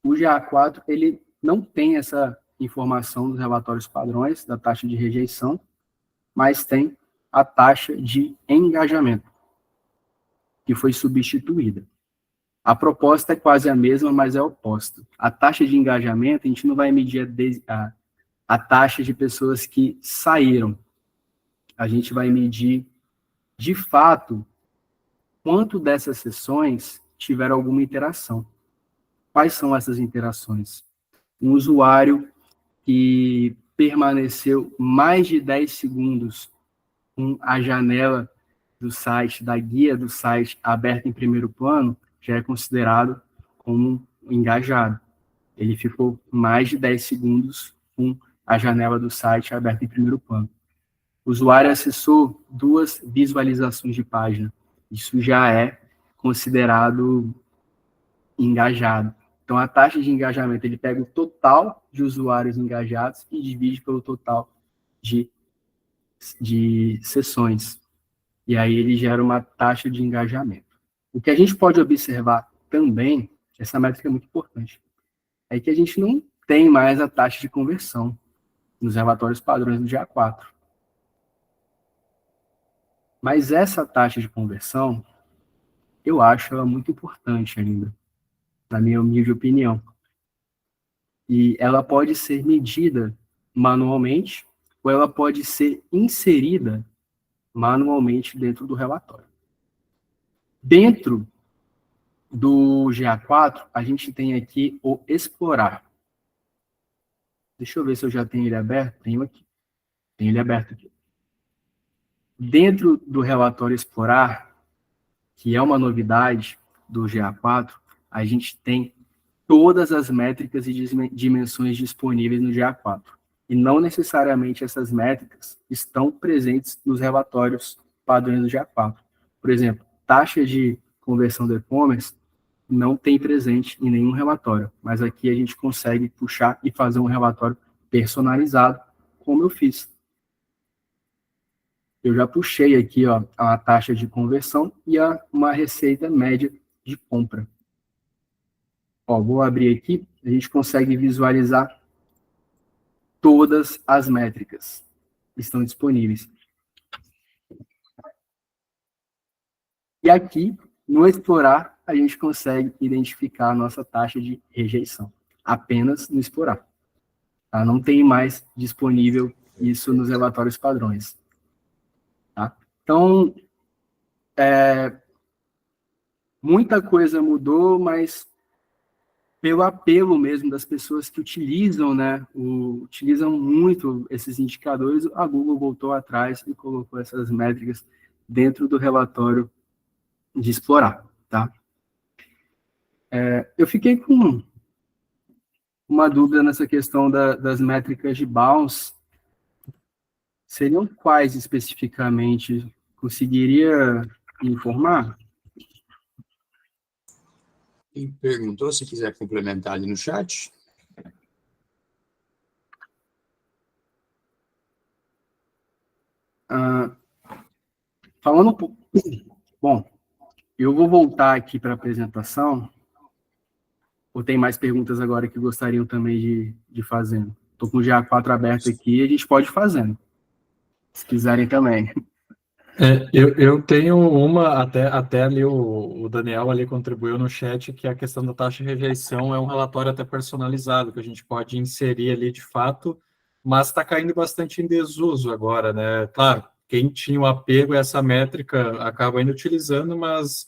o GA4, ele não tem essa informação dos relatórios padrões da taxa de rejeição, mas tem a taxa de engajamento, que foi substituída. A proposta é quase a mesma, mas é oposta. A taxa de engajamento, a gente não vai medir a taxa de pessoas que saíram. A gente vai medir, de fato, quanto dessas sessões tiveram alguma interação. Quais são essas interações? Um usuário que permaneceu mais de 10 segundos com a janela do site, da guia do site aberta em primeiro plano, já é considerado como engajado. Ele ficou mais de 10 segundos com a janela do site aberta em primeiro plano. O usuário acessou 2 visualizações de página. Isso já é considerado engajado. Então, a taxa de engajamento, ele pega o total de usuários engajados e divide pelo total de sessões. E aí ele gera uma taxa de engajamento. O que a gente pode observar também, essa métrica é muito importante, é que a gente não tem mais a taxa de conversão nos relatórios padrões do GA4. Mas essa taxa de conversão, eu acho ela muito importante ainda, na minha humilde opinião. E ela pode ser medida manualmente, ou ela pode ser inserida manualmente dentro do relatório. Dentro do GA4, a gente tem aqui o explorar. Deixa eu ver se eu já tenho ele aberto. Tenho aqui. Tenho ele aberto aqui. Dentro do relatório explorar, que é uma novidade do GA4, a gente tem todas as métricas e dimensões disponíveis no GA4. E não necessariamente essas métricas estão presentes nos relatórios padrões do GA4. Por exemplo, taxa de conversão do e-commerce não tem presente em nenhum relatório, mas aqui a gente consegue puxar e fazer um relatório personalizado, como eu fiz. Eu já puxei aqui a taxa de conversão e uma receita média de compra. Vou abrir aqui, a gente consegue visualizar todas as métricas que estão disponíveis. E aqui, no explorar, a gente consegue identificar a nossa taxa de rejeição, apenas no explorar. Tá? Não tem mais disponível isso nos relatórios padrões. Tá? Então, muita coisa mudou, mas pelo apelo mesmo das pessoas que utilizam, utilizam muito esses indicadores, a Google voltou atrás e colocou essas métricas dentro do relatório de explorar, tá? Eu fiquei com uma dúvida nessa questão das métricas de bounce. Seriam quais especificamente? Conseguiria informar? Quem perguntou, se quiser complementar ali no chat. Falando um pouco... Bom, eu vou voltar aqui para a apresentação. Ou tem mais perguntas agora que gostariam também de fazer? Estou com o GA4 aberto aqui e a gente pode ir fazendo. Se quiserem também. Eu tenho uma, até ali o Daniel ali contribuiu no chat, que a questão da taxa de rejeição é um relatório até personalizado, que a gente pode inserir ali de fato, mas está caindo bastante em desuso agora, né? Claro, quem tinha o apego a essa métrica acaba ainda utilizando, mas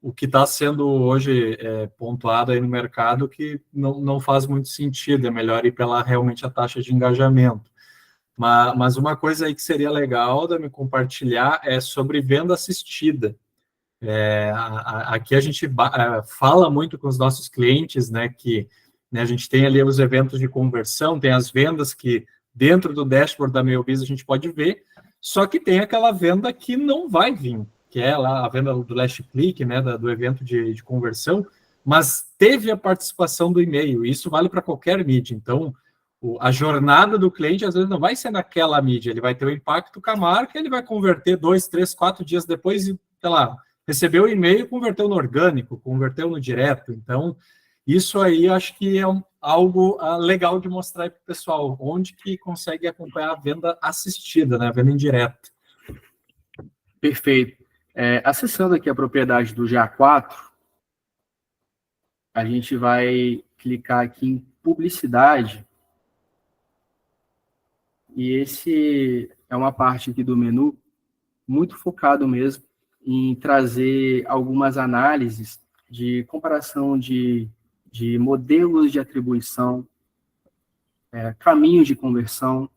o que está sendo hoje pontuado aí no mercado que não faz muito sentido, é melhor ir pela realmente a taxa de engajamento. Mas uma coisa aí que seria legal de me compartilhar é sobre venda assistida. Aqui a gente fala muito com os nossos clientes, né, que a gente tem ali os eventos de conversão, tem as vendas que dentro do dashboard da MailBiz a gente pode ver, só que tem aquela venda que não vai vir, que é lá a venda do last click, né, do evento de conversão, mas teve a participação do e-mail, e isso vale para qualquer mídia. Então, a jornada do cliente, às vezes, não vai ser naquela mídia, ele vai ter o impacto com a marca, ele vai converter 2, 3, 4 dias depois e, sei lá, recebeu o e-mail, converteu no orgânico, converteu no direto. Então, isso aí acho que é algo legal de mostrar para o pessoal, onde que consegue acompanhar a venda assistida, né, a venda indireta. Perfeito. Acessando aqui a propriedade do GA4, a gente vai clicar aqui em publicidade, e esse é uma parte aqui do menu muito focado mesmo em trazer algumas análises de comparação de modelos de atribuição, caminhos de conversão,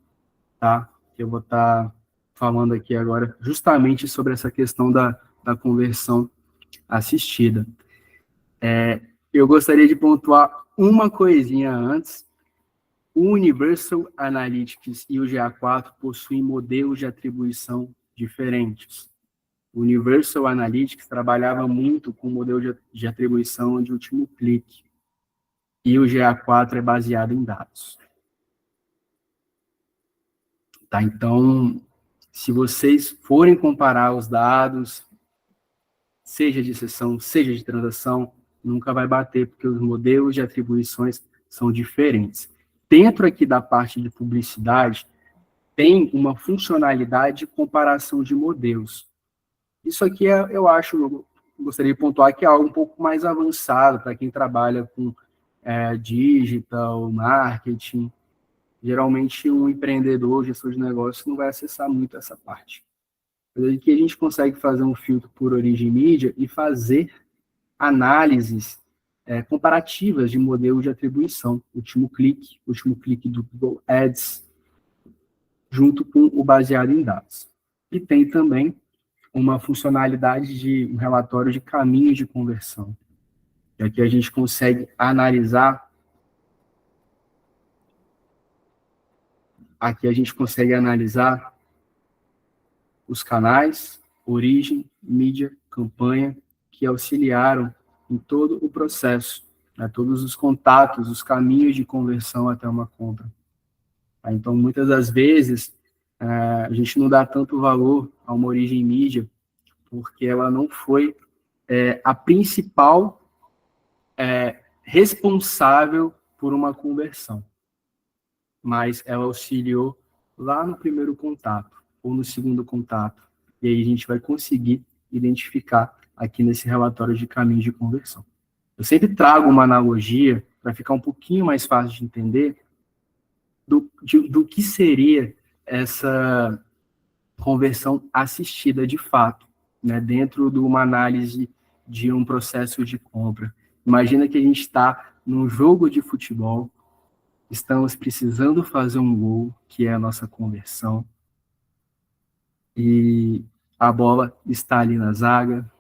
tá? Eu vou estar falando aqui agora justamente sobre essa questão da conversão assistida. Eu gostaria de pontuar uma coisinha antes. O Universal Analytics e o GA4 possuem modelos de atribuição diferentes. O Universal Analytics trabalhava muito com o modelo de atribuição de último clique, e o GA4 é baseado em dados. Tá? Então, se vocês forem comparar os dados, seja de sessão, seja de transação, nunca vai bater, porque os modelos de atribuições são diferentes. Dentro aqui da parte de publicidade, tem uma funcionalidade de comparação de modelos. Isso aqui, eu gostaria de pontuar que é algo um pouco mais avançado para quem trabalha com digital, marketing. Geralmente, um empreendedor, gestor de negócio, não vai acessar muito essa parte. Mas aqui a gente consegue fazer um filtro por origem mídia e fazer análises comparativas de modelo de atribuição, último clique do Google Ads, junto com o baseado em dados. E tem também uma funcionalidade de um relatório de caminhos de conversão. E aqui a gente consegue analisar os canais, origem, mídia, campanha, que auxiliaram em todo o processo, né, todos os contatos, os caminhos de conversão até uma compra. Tá? Então, muitas das vezes, a gente não dá tanto valor a uma origem mídia, porque ela não foi a principal responsável por uma conversão, mas ela auxiliou lá no primeiro contato, ou no segundo contato, e aí a gente vai conseguir identificar aqui nesse relatório de caminhos de conversão. Eu sempre trago uma analogia, para ficar um pouquinho mais fácil de entender, do que seria essa conversão assistida de fato, né, dentro de uma análise de um processo de compra. Imagina que a gente está num jogo de futebol, estamos precisando fazer um gol, que é a nossa conversão, e a bola está ali na zaga,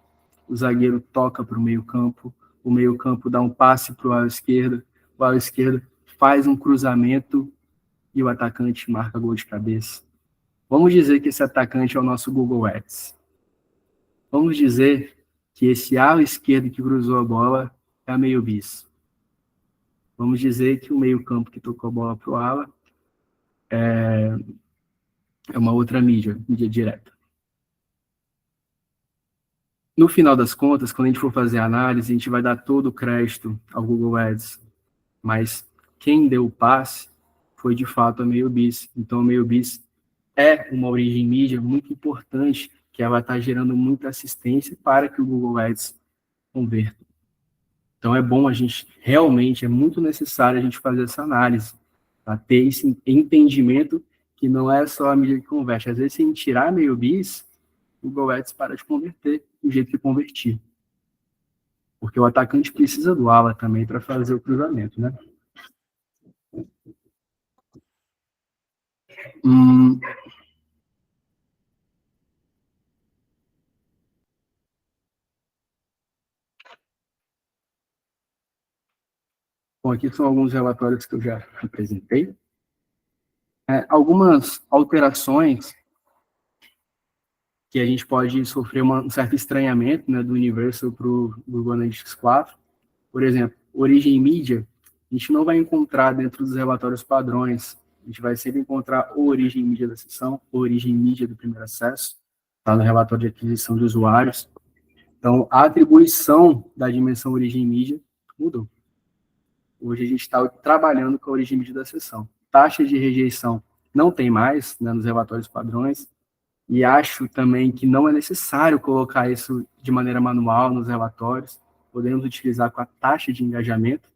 o zagueiro toca para o meio-campo, o meio-campo dá um passe para o ala esquerdo faz um cruzamento e o atacante marca gol de cabeça. Vamos dizer que esse atacante é o nosso Google Ads. Vamos dizer que esse ala esquerdo que cruzou a bola é a MailBiz. Vamos dizer que o meio-campo que tocou a bola para o ala é uma outra mídia direta. No final das contas, quando a gente for fazer a análise, a gente vai dar todo o crédito ao Google Ads, mas quem deu o passe foi, de fato, a MailBiz. Então, a MailBiz é uma origem mídia muito importante, que ela está gerando muita assistência para que o Google Ads converta. Então, é bom realmente, é muito necessário a gente fazer essa análise, para ter esse entendimento que não é só a mídia que converte. Às vezes, se a gente tirar a MailBiz, o Google Ads para de converter do jeito que convertir. Porque o atacante precisa do ala também para fazer o cruzamento, né? Bom, aqui são alguns relatórios que eu já apresentei. Algumas alterações que a gente pode sofrer um certo estranhamento, né, do Universal para o Google Analytics 4. Por exemplo, origem mídia, a gente não vai encontrar dentro dos relatórios padrões. A gente vai sempre encontrar ou origem mídia da sessão, ou origem mídia do primeiro acesso, tá no relatório de aquisição de usuários. Então, a atribuição da dimensão origem mídia mudou. Hoje a gente está trabalhando com a origem mídia da sessão. Taxa de rejeição não tem mais, né, nos relatórios padrões, e acho também que não é necessário colocar isso de maneira manual nos relatórios. Podemos utilizar com a taxa de engajamento.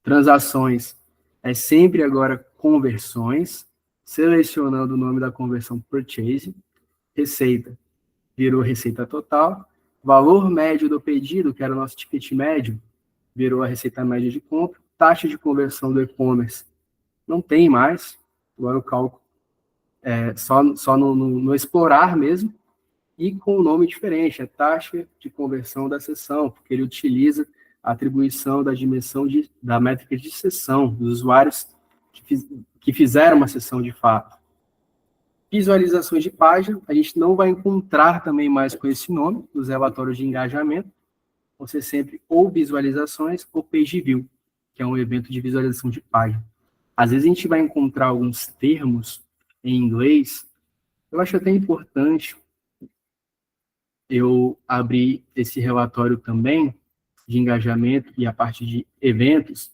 Transações é sempre agora conversões, selecionando o nome da conversão purchase. Receita virou receita total. Valor médio do pedido, que era o nosso ticket médio, virou a receita média de compra. Taxa de conversão do e-commerce não tem mais. Agora o cálculo só no explorar mesmo, e com um nome diferente, taxa de conversão da sessão, porque ele utiliza a atribuição da dimensão da métrica de sessão, dos usuários que fizeram uma sessão de fato. Visualizações de página, a gente não vai encontrar também mais com esse nome, nos relatórios de engajamento, vão ser sempre ou visualizações ou page view, que é um evento de visualização de página. Às vezes a gente vai encontrar alguns termos em inglês. Eu acho até importante eu abrir esse relatório também de engajamento e a parte de eventos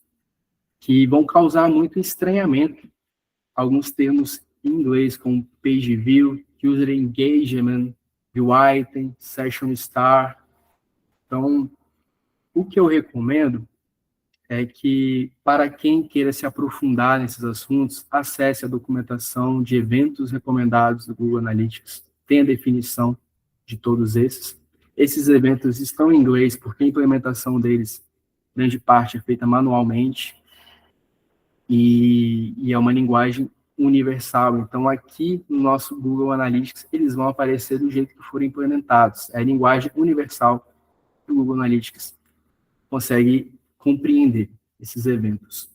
que vão causar muito estranhamento. Alguns termos em inglês, como page view, user engagement, view item, session star. Então, o que eu recomendo é que, para quem queira se aprofundar nesses assuntos, acesse a documentação de eventos recomendados do Google Analytics, tem a definição de todos esses. Esses eventos estão em inglês, porque a implementação deles, grande parte, é feita manualmente, e é uma linguagem universal. Então, aqui no nosso Google Analytics, eles vão aparecer do jeito que forem implementados. É a linguagem universal que o Google Analytics consegue compreender esses eventos.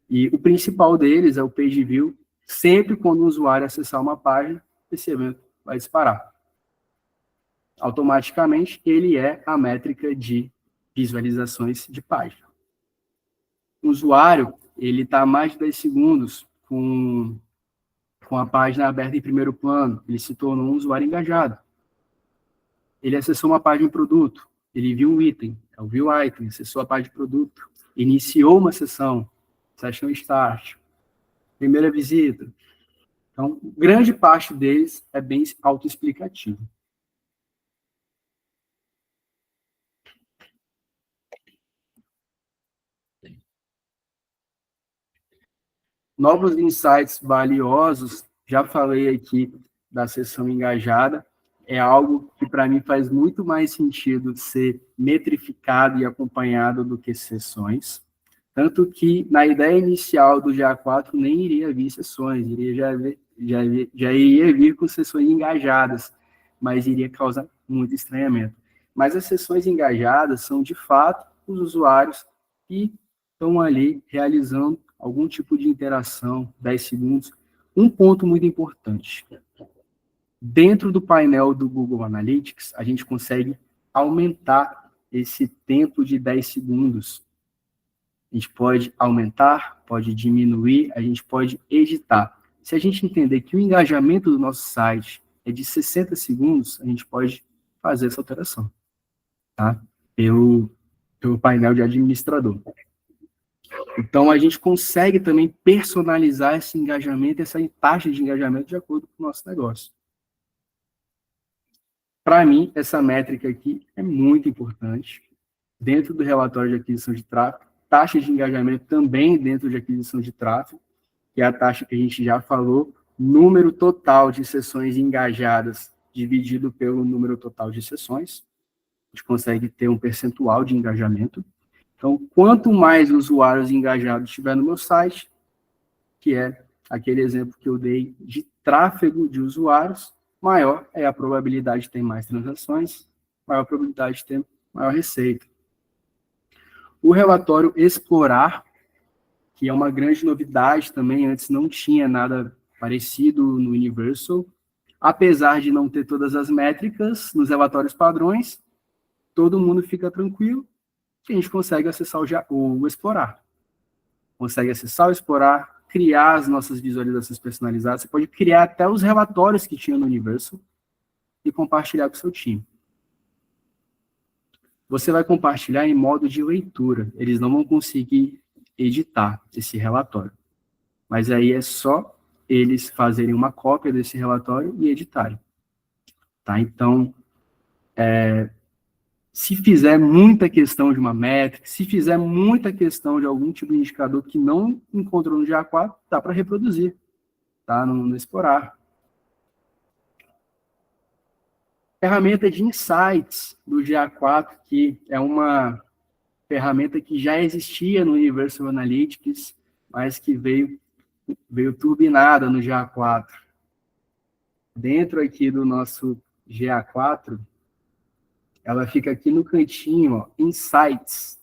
E o principal deles é o page view. Sempre quando o usuário acessar uma página, esse evento vai disparar. Automaticamente, ele é a métrica de visualizações de página. O usuário, ele está a mais de 10 segundos com a página aberta em primeiro plano. Ele se tornou um usuário engajado. Ele acessou uma página de produto. Ele viu um item, é o view item, acessou a página de produto, iniciou uma sessão, session start, primeira visita. Então, grande parte deles é bem autoexplicativo. Novos insights valiosos, já falei aqui da sessão engajada, é algo que para mim faz muito mais sentido ser metrificado e acompanhado do que sessões, tanto que na ideia inicial do GA4 nem iria vir sessões, já iria vir com sessões engajadas, mas iria causar muito estranhamento. Mas as sessões engajadas são, de fato, os usuários que estão ali realizando algum tipo de interação, 10 segundos. Um ponto muito importante. Dentro do painel do Google Analytics, a gente consegue aumentar esse tempo de 10 segundos. A gente pode aumentar, pode diminuir, a gente pode editar. Se a gente entender que o engajamento do nosso site é de 60 segundos, a gente pode fazer essa alteração, tá? Pelo painel de administrador. Então, a gente consegue também personalizar esse engajamento, essa taxa de engajamento de acordo com o nosso negócio. Para mim, essa métrica aqui é muito importante. Dentro do relatório de aquisição de tráfego, taxa de engajamento também dentro de aquisição de tráfego, que é a taxa que a gente já falou, número total de sessões engajadas dividido pelo número total de sessões. A gente consegue ter um percentual de engajamento. Então, quanto mais usuários engajados tiver no meu site, que é aquele exemplo que eu dei de tráfego de usuários, maior é a probabilidade de ter mais transações, maior a probabilidade de ter maior receita. O relatório Explorar, que é uma grande novidade também, antes não tinha nada parecido no Universal, apesar de não ter todas as métricas nos relatórios padrões, todo mundo fica tranquilo que a gente consegue acessar o Explorar. Consegue acessar o Explorar, criar as nossas visualizações personalizadas, você pode criar até os relatórios que tinha no Universal e compartilhar com o seu time. Você vai compartilhar em modo de leitura, eles não vão conseguir editar esse relatório. Mas aí é só eles fazerem uma cópia desse relatório e editarem. Tá? Então, se fizer muita questão de uma métrica, se fizer muita questão de algum tipo de indicador que não encontrou no GA4, dá para reproduzir, tá? No Explorar. Ferramenta de insights do GA4, que é uma ferramenta que já existia no Universal Analytics, mas que veio turbinada no GA4. Dentro aqui do nosso GA4, ela fica aqui no cantinho, ó, Insights.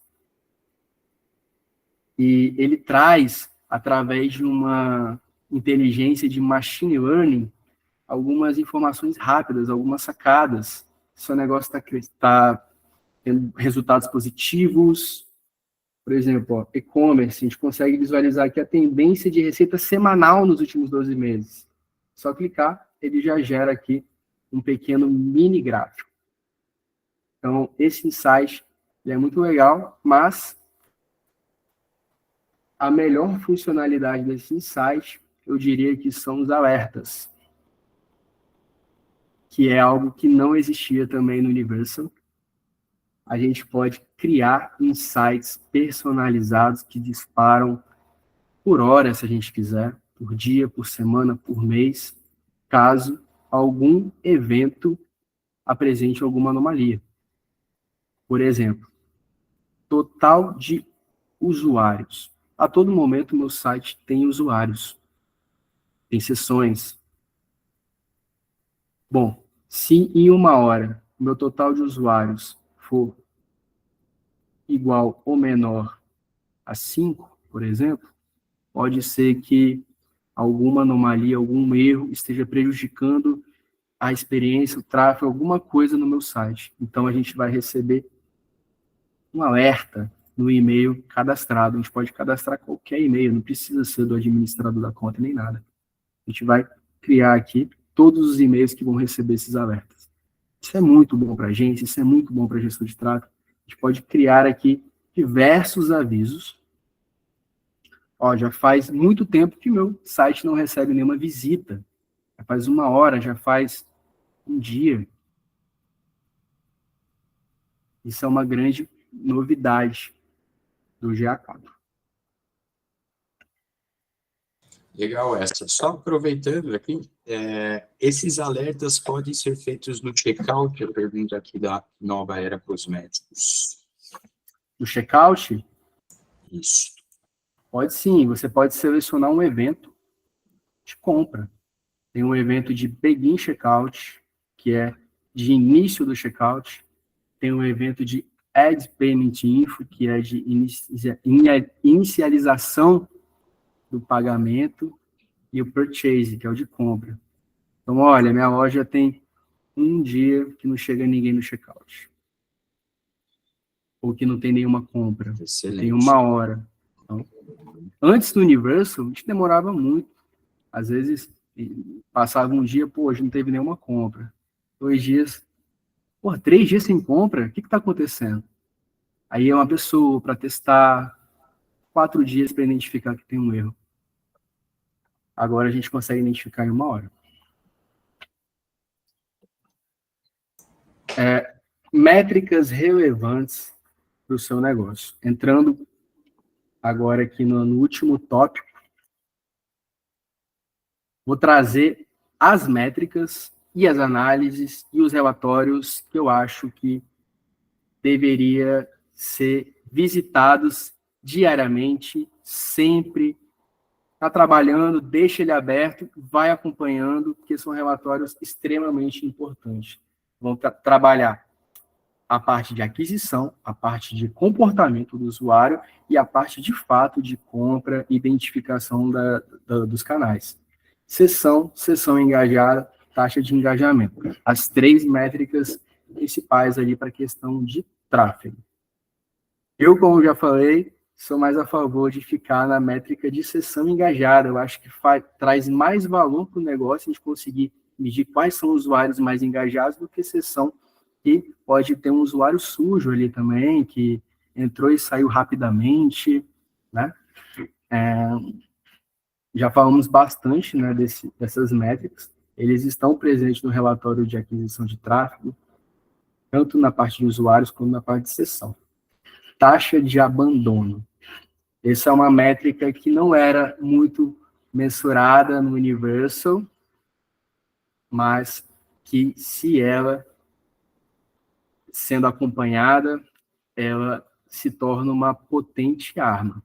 E ele traz, através de uma inteligência de machine learning, algumas informações rápidas, algumas sacadas. Seu negócio está tendo resultados positivos. Por exemplo, e-commerce, a gente consegue visualizar aqui a tendência de receita semanal nos últimos 12 meses. Só clicar, ele já gera aqui um pequeno mini gráfico. Então, esse insight é muito legal, mas a melhor funcionalidade desse insight, eu diria que são os alertas, que é algo que não existia também no Universal. A gente pode criar insights personalizados que disparam por hora, se a gente quiser, por dia, por semana, por mês, caso algum evento apresente alguma anomalia. Por exemplo, total de usuários. A todo momento, meu site tem usuários, tem sessões. Bom, se em uma hora o meu total de usuários for igual ou menor a 5, por exemplo, pode ser que alguma anomalia, algum erro esteja prejudicando a experiência, o tráfego, alguma coisa no meu site. Então, a gente vai receber um alerta no e-mail cadastrado. A gente pode cadastrar qualquer e-mail, não precisa ser do administrador da conta nem nada. A gente vai criar aqui todos os e-mails que vão receber esses alertas. Isso é muito bom para a gente, isso é muito bom para a gestão de tráfego. A gente pode criar aqui diversos avisos. Ó, já faz muito tempo que meu site não recebe nenhuma visita. Já faz uma hora, já faz um dia. Isso é uma grande novidade do GA4. Legal essa. Só aproveitando aqui, esses alertas podem ser feitos no checkout, eu pergunto aqui da Nova Era Cosméticos. No checkout? Isso. Pode sim, você pode selecionar um evento de compra. Tem um evento de Begin Checkout, que é de início do checkout. Tem um evento de Add Payment Info, que é de inicialização do pagamento, e o Purchase, que é o de compra. Então, olha, minha loja tem um dia que não chega ninguém no checkout. Ou que não tem nenhuma compra. Excelente. Tem uma hora. Então, antes do Universal, a gente demorava muito. Às vezes, passava um dia, pô, hoje não teve nenhuma compra. 2 dias, pô, 3 dias sem compra? O que está acontecendo? Aí é uma pessoa para testar, 4 dias para identificar que tem um erro. Agora a gente consegue identificar em 1 hora. Métricas relevantes para o seu negócio. Entrando agora aqui no último tópico, vou trazer as métricas e as análises e os relatórios que eu acho que deveria ser visitados diariamente, sempre. Está trabalhando, deixa ele aberto, vai acompanhando, porque são relatórios extremamente importantes. Vão trabalhar a parte de aquisição, a parte de comportamento do usuário e a parte de fato de compra e identificação dos canais. Sessão engajada, taxa de engajamento. As 3 métricas principais ali para a questão de tráfego. Eu, como já falei, sou mais a favor de ficar na métrica de sessão engajada. Eu acho que traz mais valor para o negócio a gente conseguir medir quais são os usuários mais engajados do que sessão que pode ter um usuário sujo ali também, que entrou e saiu rapidamente, né? Já falamos bastante, né, dessas métricas. Eles estão presentes no relatório de aquisição de tráfego, tanto na parte de usuários como na parte de sessão. Taxa de abandono. Essa é uma métrica que não era muito mensurada no Universal, mas que, se ela sendo acompanhada, ela se torna uma potente arma.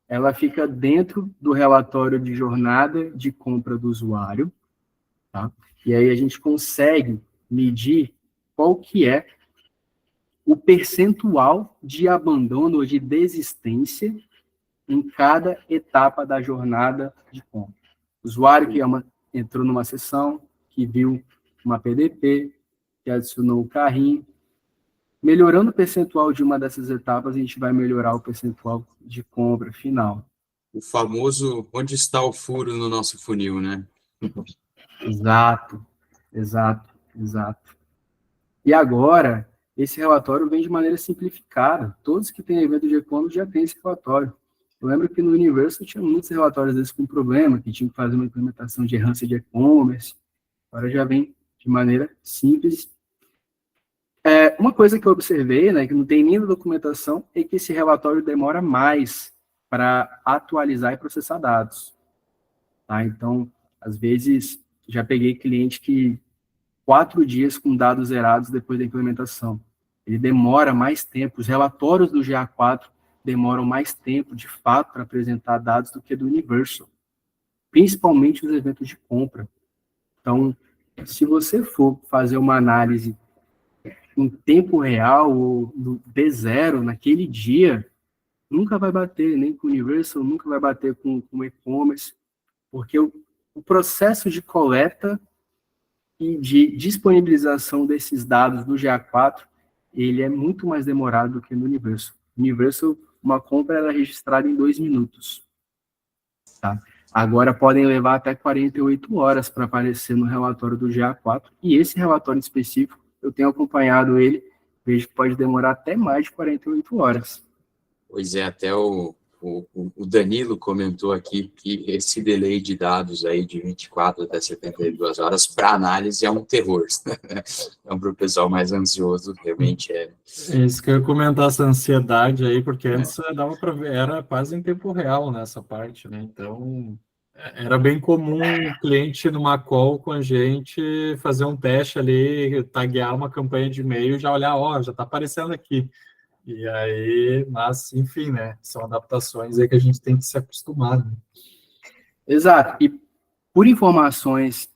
Ela fica dentro do relatório de jornada de compra do usuário, tá? E aí a gente consegue medir qual que é o percentual de abandono ou de desistência em cada etapa da jornada de compra. O usuário que entrou numa sessão, que viu uma PDP, que adicionou o carrinho. Melhorando o percentual de uma dessas etapas, a gente vai melhorar o percentual de compra final. O famoso, onde está o furo no nosso funil, né? Exato. E agora, esse relatório vem de maneira simplificada. Todos que têm evento de e-commerce já têm esse relatório. Eu lembro que no Universal tinha muitos relatórios desses com problema, que tinha que fazer uma implementação de errância de e-commerce. Agora já vem de maneira simples. Uma coisa que eu observei, né, que não tem nem na documentação, é que esse relatório demora mais para atualizar e processar dados. Tá? Então, às vezes, já peguei cliente que 4 dias com dados zerados depois da implementação. Ele demora mais tempo. Os relatórios do GA4 demoram mais tempo, de fato, para apresentar dados do que do Universal. Principalmente os eventos de compra. Então, se você for fazer uma análise em tempo real, ou no D0, naquele dia, nunca vai bater, nem com o Universal, nunca vai bater com o e-commerce, porque o processo de coleta e de disponibilização desses dados do GA4, ele é muito mais demorado do que no Universal. No Universal, uma compra era registrada em 2 minutos. Tá? Agora podem levar até 48 horas para aparecer no relatório do GA4, e esse relatório específico, eu tenho acompanhado ele, vejo que pode demorar até mais de 48 horas. Pois é, até o Danilo comentou aqui que esse delay de dados aí de 24 até 72 horas para análise é um terror. Então, para o pessoal mais ansioso, realmente é. É isso que eu ia comentar, essa ansiedade aí, porque antes dava para ver, era quase em tempo real nessa parte, né? Então, era bem comum o cliente numa call com a gente fazer um teste ali, taguear uma campanha de e-mail e já olhar, ó, já está aparecendo aqui. E aí, mas, enfim, né? São adaptações aí que a gente tem que se acostumar, né? Exato. E por informações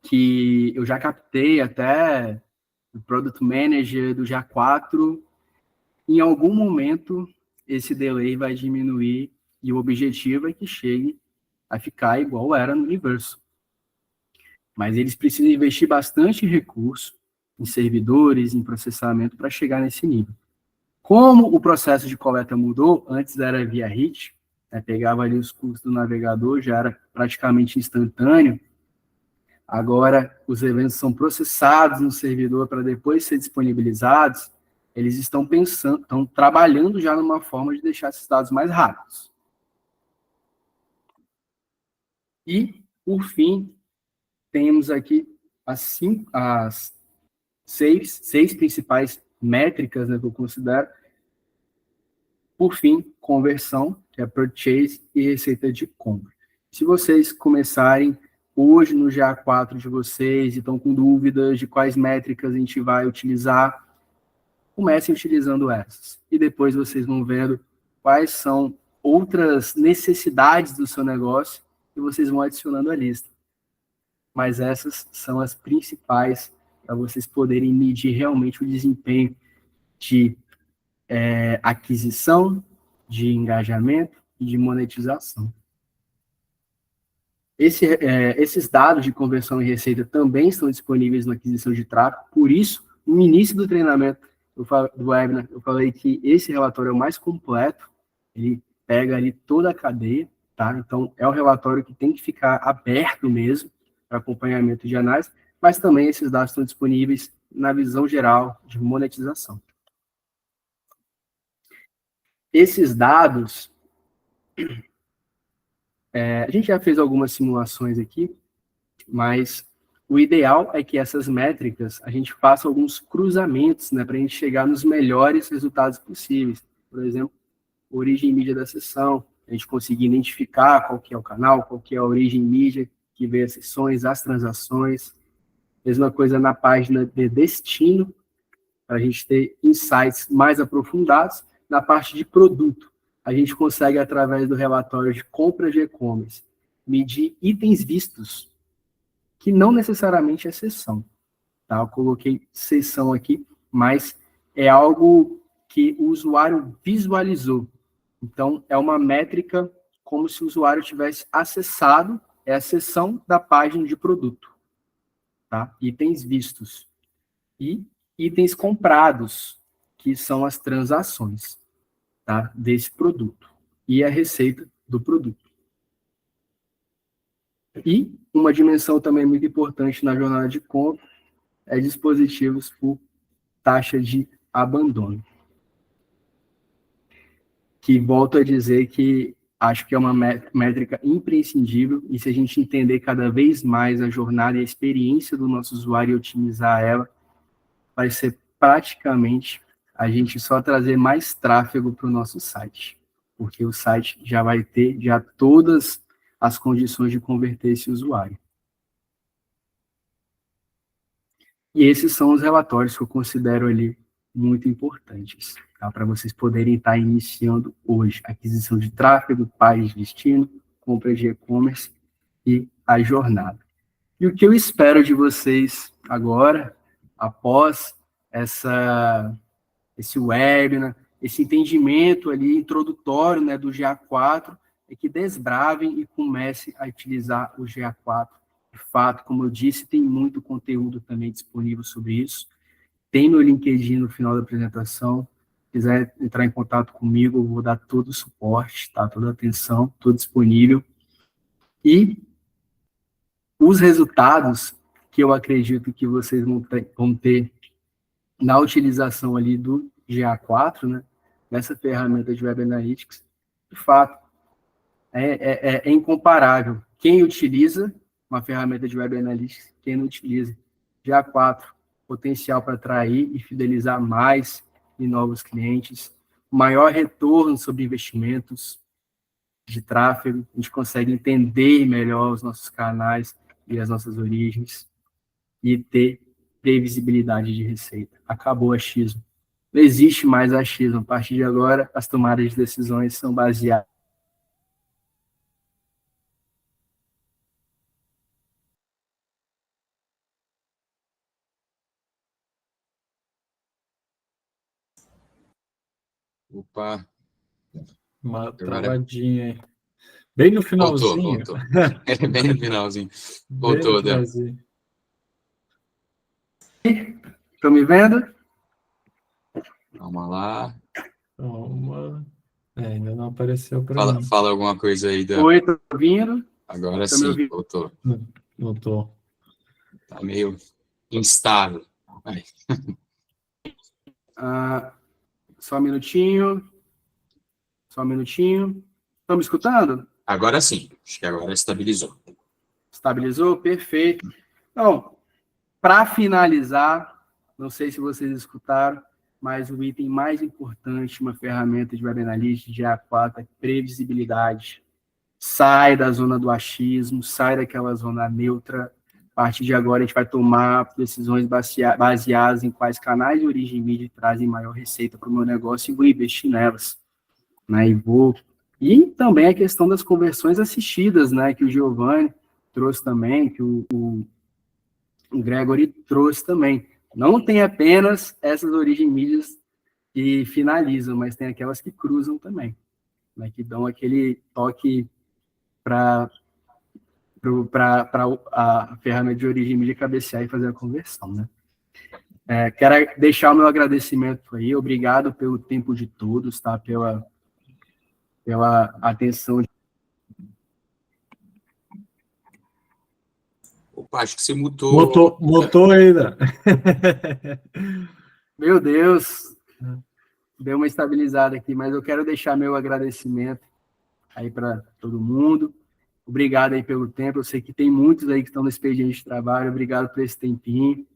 que eu já captei até do Product Manager, do GA4, em algum momento esse delay vai diminuir e o objetivo é que chegue a ficar igual era no Universal. Mas eles precisam investir bastante recurso em servidores, em processamento para chegar nesse nível. Como o processo de coleta mudou, antes era via HIT, né, pegava ali os custos do navegador, já era praticamente instantâneo. Agora, os eventos são processados no servidor para depois ser disponibilizados. Eles estão trabalhando já numa forma de deixar esses dados mais rápidos. E, por fim, temos aqui as 6 principais métricas, né, que eu considero. Por fim, conversão, que é purchase, e receita de compra. Se vocês começarem hoje no GA4 de vocês e estão com dúvidas de quais métricas a gente vai utilizar, comecem utilizando essas. E depois vocês vão vendo quais são outras necessidades do seu negócio e vocês vão adicionando a lista. Mas essas são as principais para vocês poderem medir realmente o desempenho de aquisição, de engajamento e de monetização. Esses dados de conversão e receita também estão disponíveis na aquisição de tráfego, por isso, no início do treinamento do webinar, eu falei que esse relatório é o mais completo, ele pega ali toda a cadeia, tá? Então, é um relatório que tem que ficar aberto mesmo para acompanhamento de análise, mas também esses dados estão disponíveis na visão geral de monetização. Esses dados, a gente já fez algumas simulações aqui, mas o ideal é que essas métricas, a gente faça alguns cruzamentos, né, para a gente chegar nos melhores resultados possíveis. Por exemplo, origem mídia da sessão, a gente conseguir identificar qual que é o canal, qual que é a origem mídia que vê as sessões, as transações. Mesma coisa na página de destino, para a gente ter insights mais aprofundados. Na parte de produto, a gente consegue, através do relatório de compra de e-commerce, medir itens vistos, que não necessariamente é sessão. Tá? Eu coloquei sessão aqui, mas é algo que o usuário visualizou. Então, é uma métrica como se o usuário tivesse acessado a seção da página de produto. Tá? Itens vistos. E itens comprados, que são as transações, tá? Desse produto. E a receita do produto. E uma dimensão também muito importante na jornada de compra é dispositivos por taxa de abandono. Que volto a dizer que acho que é uma métrica imprescindível, e se a gente entender cada vez mais a jornada e a experiência do nosso usuário e otimizar ela, vai ser praticamente a gente só trazer mais tráfego para o nosso site, porque o site já vai ter já todas as condições de converter esse usuário. E esses são os relatórios que eu considero ali muito importantes, tá? Para vocês poderem estar iniciando hoje aquisição de tráfego, página de destino, compra de e-commerce e a jornada. E o que eu espero de vocês agora, após esse webinar, esse entendimento ali introdutório, né, do GA4, é que desbravem e comecem a utilizar o GA4. De fato, como eu disse, tem muito conteúdo também disponível sobre isso. Tem meu LinkedIn no final da apresentação. Se quiser entrar em contato comigo, eu vou dar todo o suporte, tá? Toda a atenção, tudo disponível. E os resultados que eu acredito que vocês vão ter na utilização ali do GA4, né? Nessa ferramenta de Web Analytics, de fato, é incomparável. Quem utiliza uma ferramenta de Web Analytics, quem não utiliza. GA4, potencial para atrair e fidelizar mais e novos clientes, maior retorno sobre investimentos de tráfego, a gente consegue entender melhor os nossos canais e as nossas origens e ter previsibilidade de receita. Acabou o achismo. Não existe mais achismo. A partir de agora, as tomadas de decisões são baseadas. Opa. Uma Agora... travadinha aí. Bem no finalzinho. Voltou. Bem no finalzinho. Voltou, Dan. Estão me vendo? Calma lá. Calma. Ainda não apareceu para mim. Fala alguma coisa aí, Dan. Oi, estou ouvindo? Agora sim, voltou. Voltou. Tá meio instável. Só um minutinho. Só um minutinho. Estão me escutando? Agora sim. Acho que agora estabilizou. Estabilizou? Perfeito. Então, para finalizar, não sei se vocês escutaram, mas o item mais importante, uma ferramenta de Web Analytics de A4, é previsibilidade. Sai da zona do achismo, sai daquela zona neutra. A partir de agora, a gente vai tomar decisões baseadas em quais canais de origem mídia trazem maior receita para o meu negócio e vou investir nelas. Né? E também a questão das conversões assistidas, né, que o Giovanni trouxe também, que o o Gregory trouxe também. Não tem apenas essas origem mídias que finalizam, mas tem aquelas que cruzam também, né, que dão aquele toque para a ferramenta de origem mídia cabecear e fazer a conversão, né? Quero deixar o meu agradecimento aí, obrigado pelo tempo de todos, tá? Pela atenção. Opa, acho que você mutou. Mutou ainda. Meu Deus, deu uma estabilizada aqui, mas eu quero deixar meu agradecimento aí para todo mundo. Obrigado aí pelo tempo. Eu sei que tem muitos aí que estão no expediente de trabalho. Obrigado por esse tempinho.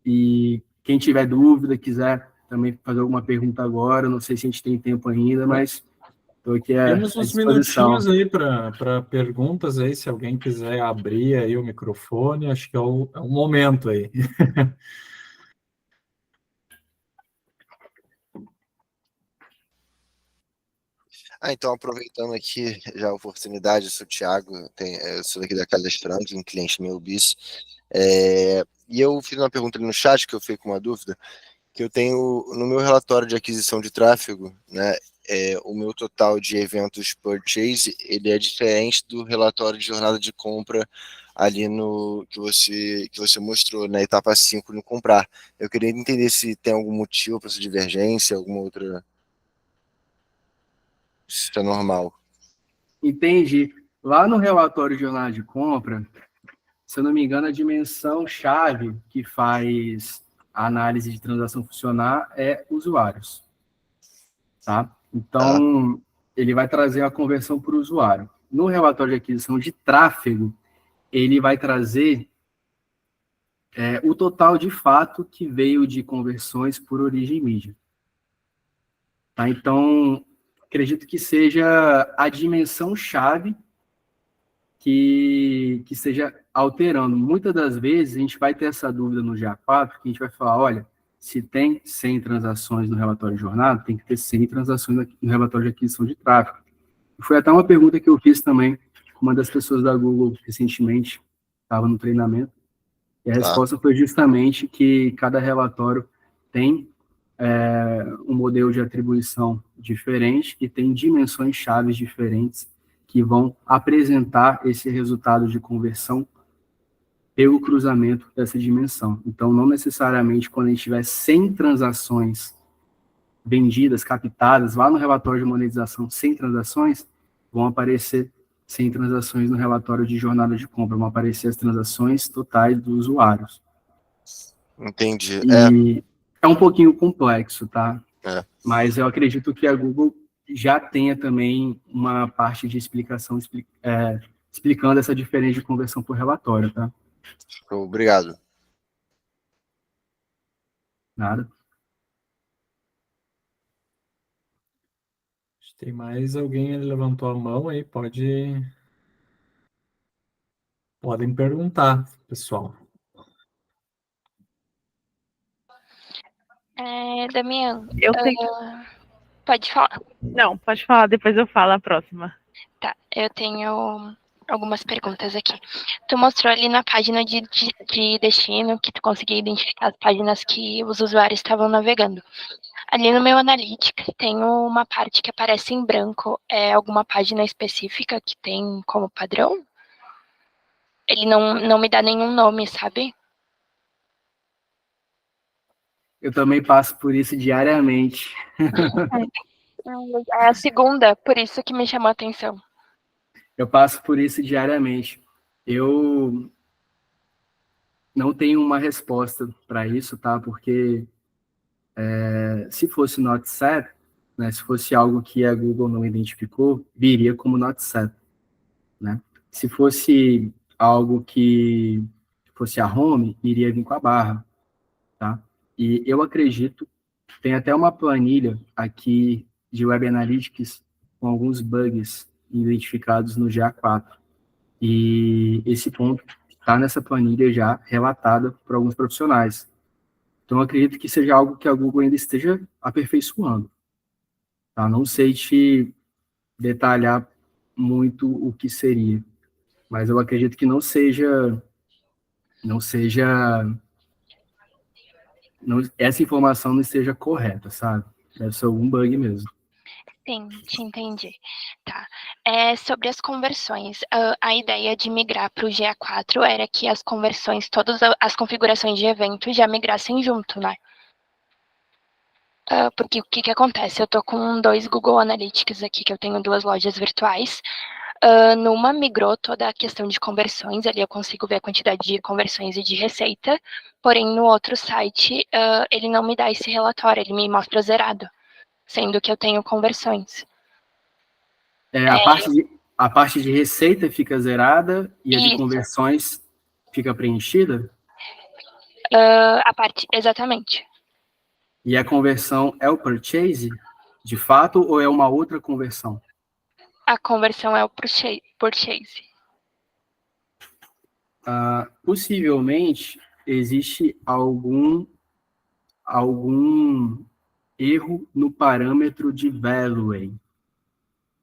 E quem tiver dúvida, quiser também fazer alguma pergunta agora, não sei se a gente tem tempo ainda, mas estou aqui à Temos uns disposição. minutinhos aí para perguntas aí, se alguém quiser abrir aí o microfone, acho que é o momento aí. Então, aproveitando aqui já a oportunidade, eu sou o Thiago, eu sou daqui da Casa Franklin, cliente meu bis, e eu fiz uma pergunta ali no chat, que eu fiquei com uma dúvida, que eu tenho no meu relatório de aquisição de tráfego, né, o meu total de eventos purchase, ele é diferente do relatório de jornada de compra ali no que você mostrou na etapa 5 no comprar. Eu queria entender se tem algum motivo para essa divergência, alguma outra... Isso é normal. Entendi. Lá no relatório de jornada de compra, se eu não me engano, a dimensão-chave que faz a análise de transação funcionar é usuários. Tá? Então, ele vai trazer a conversão para o usuário. No relatório de aquisição de tráfego, ele vai trazer o total de fato que veio de conversões por origem mídia. Tá? Então, acredito que seja a dimensão-chave que esteja alterando. Muitas das vezes, a gente vai ter essa dúvida no GA4, que a gente vai falar, olha, se tem 100 transações no relatório de jornada, tem que ter 100 transações no relatório de aquisição de tráfego. Foi até uma pergunta que eu fiz também com uma das pessoas da Google recentemente, estava no treinamento, e a resposta foi justamente que cada relatório tem um modelo de atribuição diferente e tem dimensões chaves diferentes que vão apresentar esse resultado de conversão pelo cruzamento dessa dimensão. Então, não necessariamente quando a gente tiver 100 transações vendidas, captadas, lá no relatório de monetização, 100 transações, vão aparecer 100 transações no relatório de jornada de compra, vão aparecer as transações totais dos usuários. Entendi. E é um pouquinho complexo, tá? Mas eu acredito que a Google já tenha também uma parte de explicação explicando essa diferença de conversão por relatório, tá? Obrigado. Nada. Tem mais alguém que levantou a mão aí, podem perguntar, pessoal. Damião, eu tenho... pode falar. Não, pode falar, depois eu falo a próxima. Tá, eu tenho algumas perguntas aqui. Tu mostrou ali na página de destino que tu conseguia identificar as páginas que os usuários estavam navegando. Ali no meu Analytics tem uma parte que aparece em branco. É alguma página específica que tem como padrão? Ele não me dá nenhum nome, sabe? Eu também passo por isso diariamente. É a segunda, por isso que me chamou a atenção. Eu passo por isso diariamente. Eu não tenho uma resposta para isso, tá? Porque se fosse not set, né, se fosse algo que a Google não identificou, viria como not set, né? Se fosse algo que fosse a home, iria vir com a barra, tá? E eu acredito, tem até uma planilha aqui de Web Analytics com alguns bugs identificados no GA4. E esse ponto está nessa planilha já relatada por alguns profissionais. Então, eu acredito que seja algo que a Google ainda esteja aperfeiçoando. Tá? Não sei te detalhar muito o que seria, mas eu acredito que não seja não seja, essa informação não esteja correta, sabe? Deve ser algum bug mesmo. Sim, te entendi. Tá. Sobre as conversões, a ideia de migrar para o GA4 era que as conversões, todas as configurações de evento já migrassem junto, né? Porque o que acontece? Eu tô com 2 Google Analytics aqui, que eu tenho 2 lojas virtuais. Numa migrou toda a questão de conversões, ali eu consigo ver a quantidade de conversões e de receita, porém no outro site ele não me dá esse relatório, ele me mostra zerado, sendo que eu tenho conversões. A parte de receita fica zerada e a de Isso. conversões fica preenchida? Exatamente. E a conversão é o purchase, de fato, ou é uma outra conversão? A conversão é o purchase. Possivelmente, existe algum erro no parâmetro de value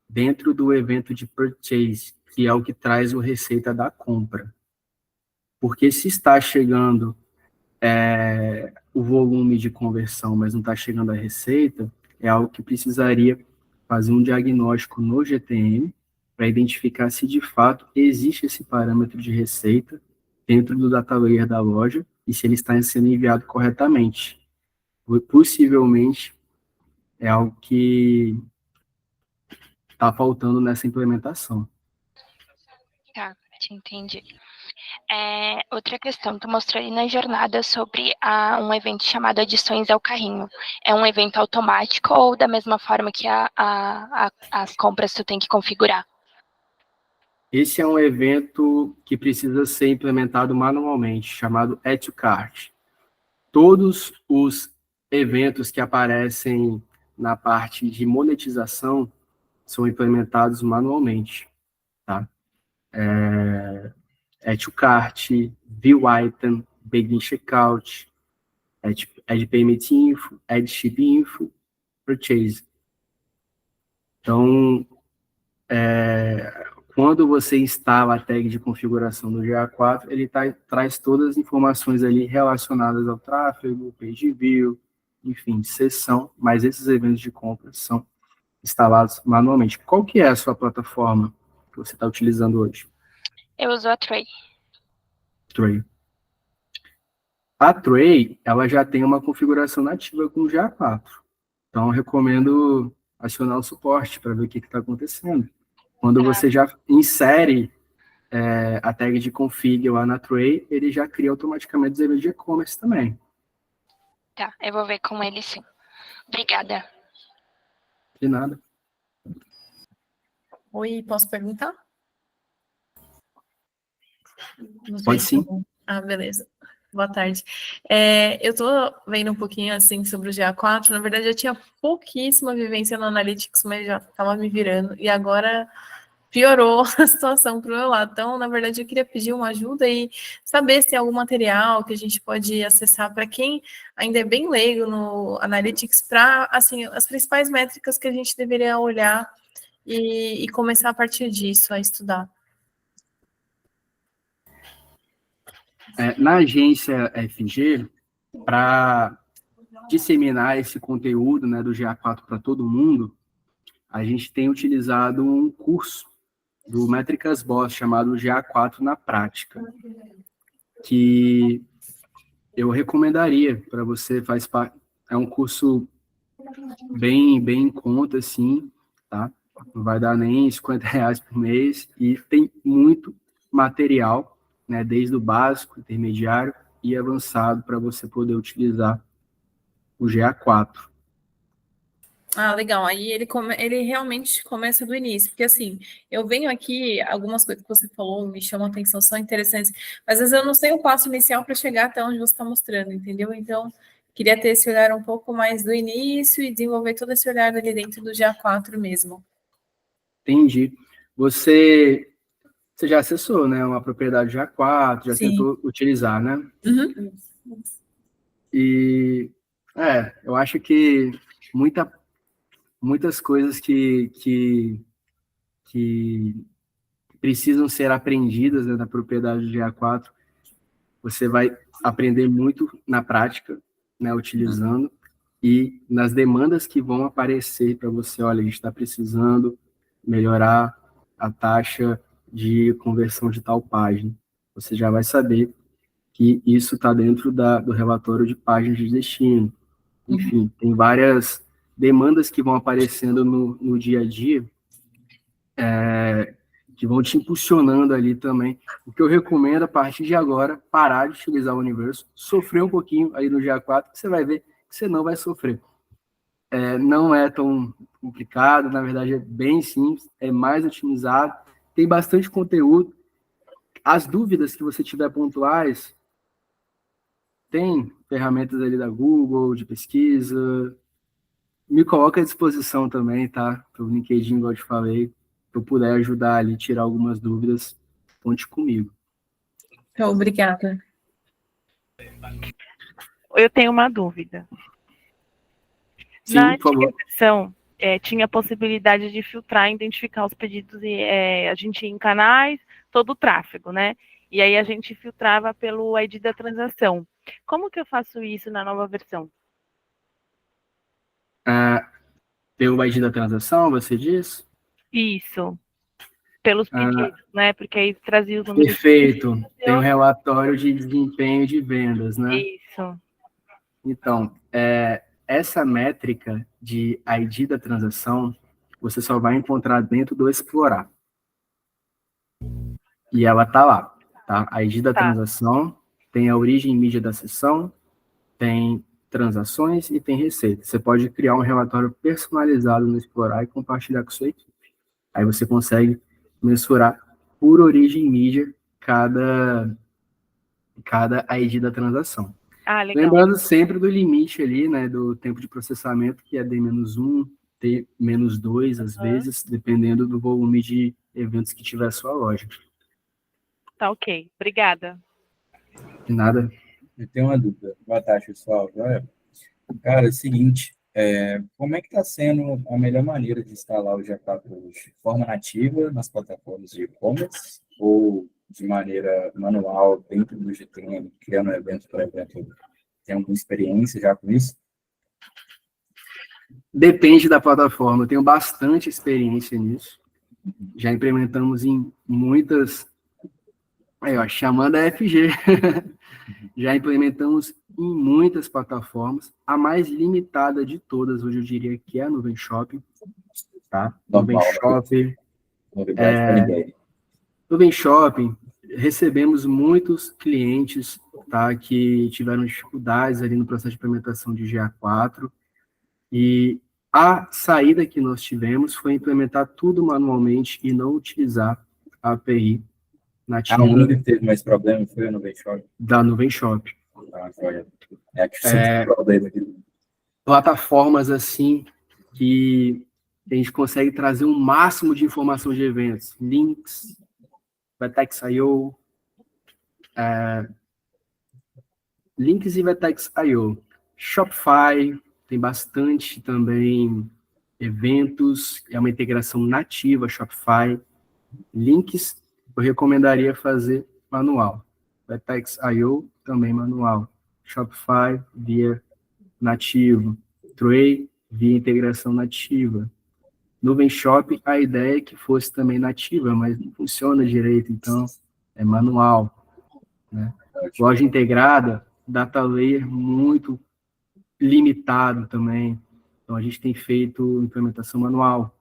dentro do evento de purchase, que é o que traz o receita da compra. Porque se está chegando o volume de conversão, mas não está chegando a receita, é algo que precisaria fazer um diagnóstico no GTM para identificar se de fato existe esse parâmetro de receita dentro do data layer da loja e se ele está sendo enviado corretamente. Possivelmente é algo que está faltando nessa implementação. Tá, te entendi. Outra questão, tu mostrou ali na jornada sobre um evento chamado Adições ao Carrinho. É um evento automático ou da mesma forma que as compras tu tem que configurar? Esse é um evento que precisa ser implementado manualmente, chamado Add to Cart. Todos os eventos que aparecem na parte de monetização são implementados manualmente, tá? Add to Cart, View Item, Begin Checkout, Add Payment Info, Add Ship Info, Purchase. Então, quando você instala a tag de configuração do GA4, ele traz todas as informações ali relacionadas ao tráfego, page view, enfim, sessão, mas esses eventos de compra são instalados manualmente. Qual que é a sua plataforma que você está utilizando hoje? Eu uso a Tray. Tray. A Tray, ela já tem uma configuração nativa com o GA4. Então, eu recomendo acionar o suporte para ver o que está acontecendo. Quando você já insere a tag de config lá na Tray, ele já cria automaticamente os eventos de e-commerce também. Tá, eu vou ver com ele sim. Obrigada. De nada. Oi, posso perguntar? Pode sim. Beleza. Boa tarde. Eu tô vendo um pouquinho assim sobre o GA4. Na verdade, eu tinha pouquíssima vivência no Analytics, mas já estava me virando. E agora piorou a situação para o meu lado. Então, na verdade, eu queria pedir uma ajuda e saber se tem algum material que a gente pode acessar para quem ainda é bem leigo no Analytics, para assim, as principais métricas que a gente deveria olhar e começar a partir disso a estudar. Na agência FG, para disseminar esse conteúdo, né, do GA4 para todo mundo, a gente tem utilizado um curso do Métricas Boss chamado GA4 na Prática, que eu recomendaria para você, é um curso bem em conta, assim, tá? Não vai dar nem R$50 por mês, e tem muito material, né, desde o básico, intermediário e avançado, para você poder utilizar o GA4. Legal. Aí ele realmente começa do início, porque assim, eu venho aqui, algumas coisas que você falou me chamam a atenção, são interessantes, mas às vezes eu não sei o passo inicial para chegar até onde você está mostrando, entendeu? Então, queria ter esse olhar um pouco mais do início e desenvolver todo esse olhar ali dentro do GA4 mesmo. Entendi. Você já acessou, né, uma propriedade GA4, já Sim. tentou utilizar, né? Uhum. E, eu acho que muitas coisas que precisam ser aprendidas, né, na propriedade do GA4 você vai aprender muito na prática, né, utilizando, e nas demandas que vão aparecer para você, olha, a gente está precisando melhorar a taxa de conversão de tal página. Você já vai saber que isso está dentro do relatório de páginas de destino. Enfim, tem várias demandas que vão aparecendo no dia a dia, que vão te impulsionando ali também. O que eu recomendo, a partir de agora, parar de utilizar o universo, sofrer um pouquinho aí no dia 4, que você vai ver que você não vai sofrer. Não é tão complicado, na verdade é bem simples, é mais otimizado, tem bastante conteúdo. As dúvidas que você tiver pontuais, tem ferramentas ali da Google, de pesquisa, me coloca à disposição também, tá? Pelo LinkedIn, igual eu te falei, se eu puder ajudar ali, tirar algumas dúvidas, conte comigo. Então, obrigada. Eu tenho uma dúvida. Sim, Na por favor. antiga versão, tinha a possibilidade de filtrar, identificar os pedidos, e a gente ia em canais, todo o tráfego, né? E aí a gente filtrava pelo ID da transação. Como que eu faço isso na nova versão? Pelo ID da transação, você diz? Isso, pelos pedidos, né? Porque aí trazia os números. Perfeito. Tem um relatório de desempenho de vendas, né? Isso. Então, essa métrica de ID da transação, você só vai encontrar dentro do Explorar. E ela está lá, tá? A ID da transação tem a origem mídia da sessão, tem transações e tem receita. Você pode criar um relatório personalizado no Explorar e compartilhar com sua equipe. Aí você consegue mensurar por origem mídia cada ID da transação. Legal. Lembrando sempre do limite ali, né, do tempo de processamento, que é D-1, T-2, às vezes, dependendo do volume de eventos que tiver a sua loja. Tá ok. Obrigada. De nada. Eu tenho uma dúvida. Boa tarde, pessoal. Cara, é o seguinte, como é que está sendo a melhor maneira de instalar o GA4 hoje? De forma nativa nas plataformas de e-commerce ou de maneira manual dentro do GTM, criando evento por evento? Tem alguma experiência já com isso? Depende da plataforma. Eu tenho bastante experiência nisso. Já implementamos em muitas... Aí, ó, chamando a FG. Já implementamos em muitas plataformas. A mais limitada de todas, hoje eu diria que é a Nuvem Shopping. Tá? Nuvem Shopping. Novidade para ninguém. Nuvem Shopping, recebemos muitos clientes, tá, que tiveram dificuldades ali no processo de implementação de GA4, e a saída que nós tivemos foi implementar tudo manualmente e não utilizar a API nativa. A única que teve mais problema foi a Nuvem Shopping. Da Nuvem Shopping. É que sempre problema aqui. Plataformas assim que a gente consegue trazer um máximo de informação de eventos, links, Vertex.io, links e Vertex.io. Shopify tem bastante também eventos, é uma integração nativa Shopify. Links eu recomendaria fazer manual. Vertex.io também manual. Shopify via nativo. Tray via integração nativa. Nuvem Shop, a ideia é que fosse também nativa, mas não funciona direito, então é manual. Né? Loja integrada, data layer muito limitado também, então a gente tem feito implementação manual.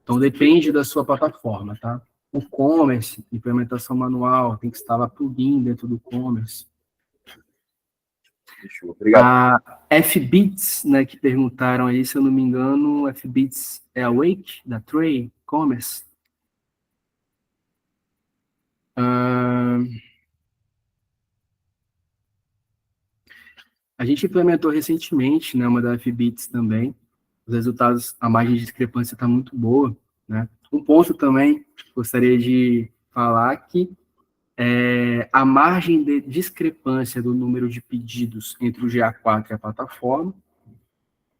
Então depende da sua plataforma, tá? O commerce, implementação manual, tem que instalar plugin dentro do commerce. Obrigado. A FBits, né, que perguntaram aí, se eu não me engano, FBits é a Wake, da Tray Commerce. A gente implementou recentemente, né, uma da FBits também. Os resultados, a margem de discrepância está muito boa, né? Um ponto também, gostaria de falar que a margem de discrepância do número de pedidos entre o GA4 e a plataforma,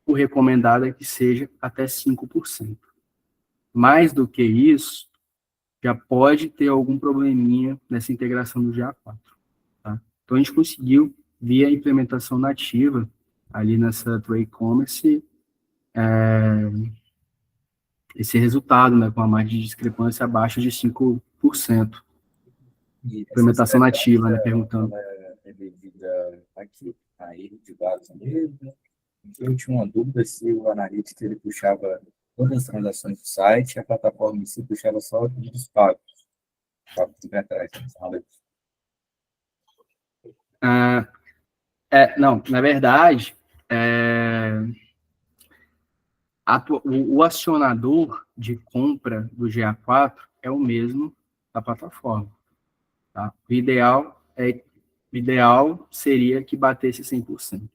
o recomendado é que seja até 5%. Mais do que isso, já pode ter algum probleminha nessa integração do GA4. Tá? Então, a gente conseguiu, via implementação nativa, ali nessa Trade Commerce, esse resultado, né, com a margem de discrepância abaixo de 5%. E essa Implementação nativa, né, discrepância, perguntando. ela é devida aqui, a erro de dados mesmo. Eu tinha uma dúvida se o Analytics ele puxava todas as transações do site, a plataforma em si puxava só os pedidos pagos. Estava tudo atrás, né? Não, na verdade, o acionador de compra do GA4 é o mesmo da plataforma. Tá? O ideal seria que batesse 100%.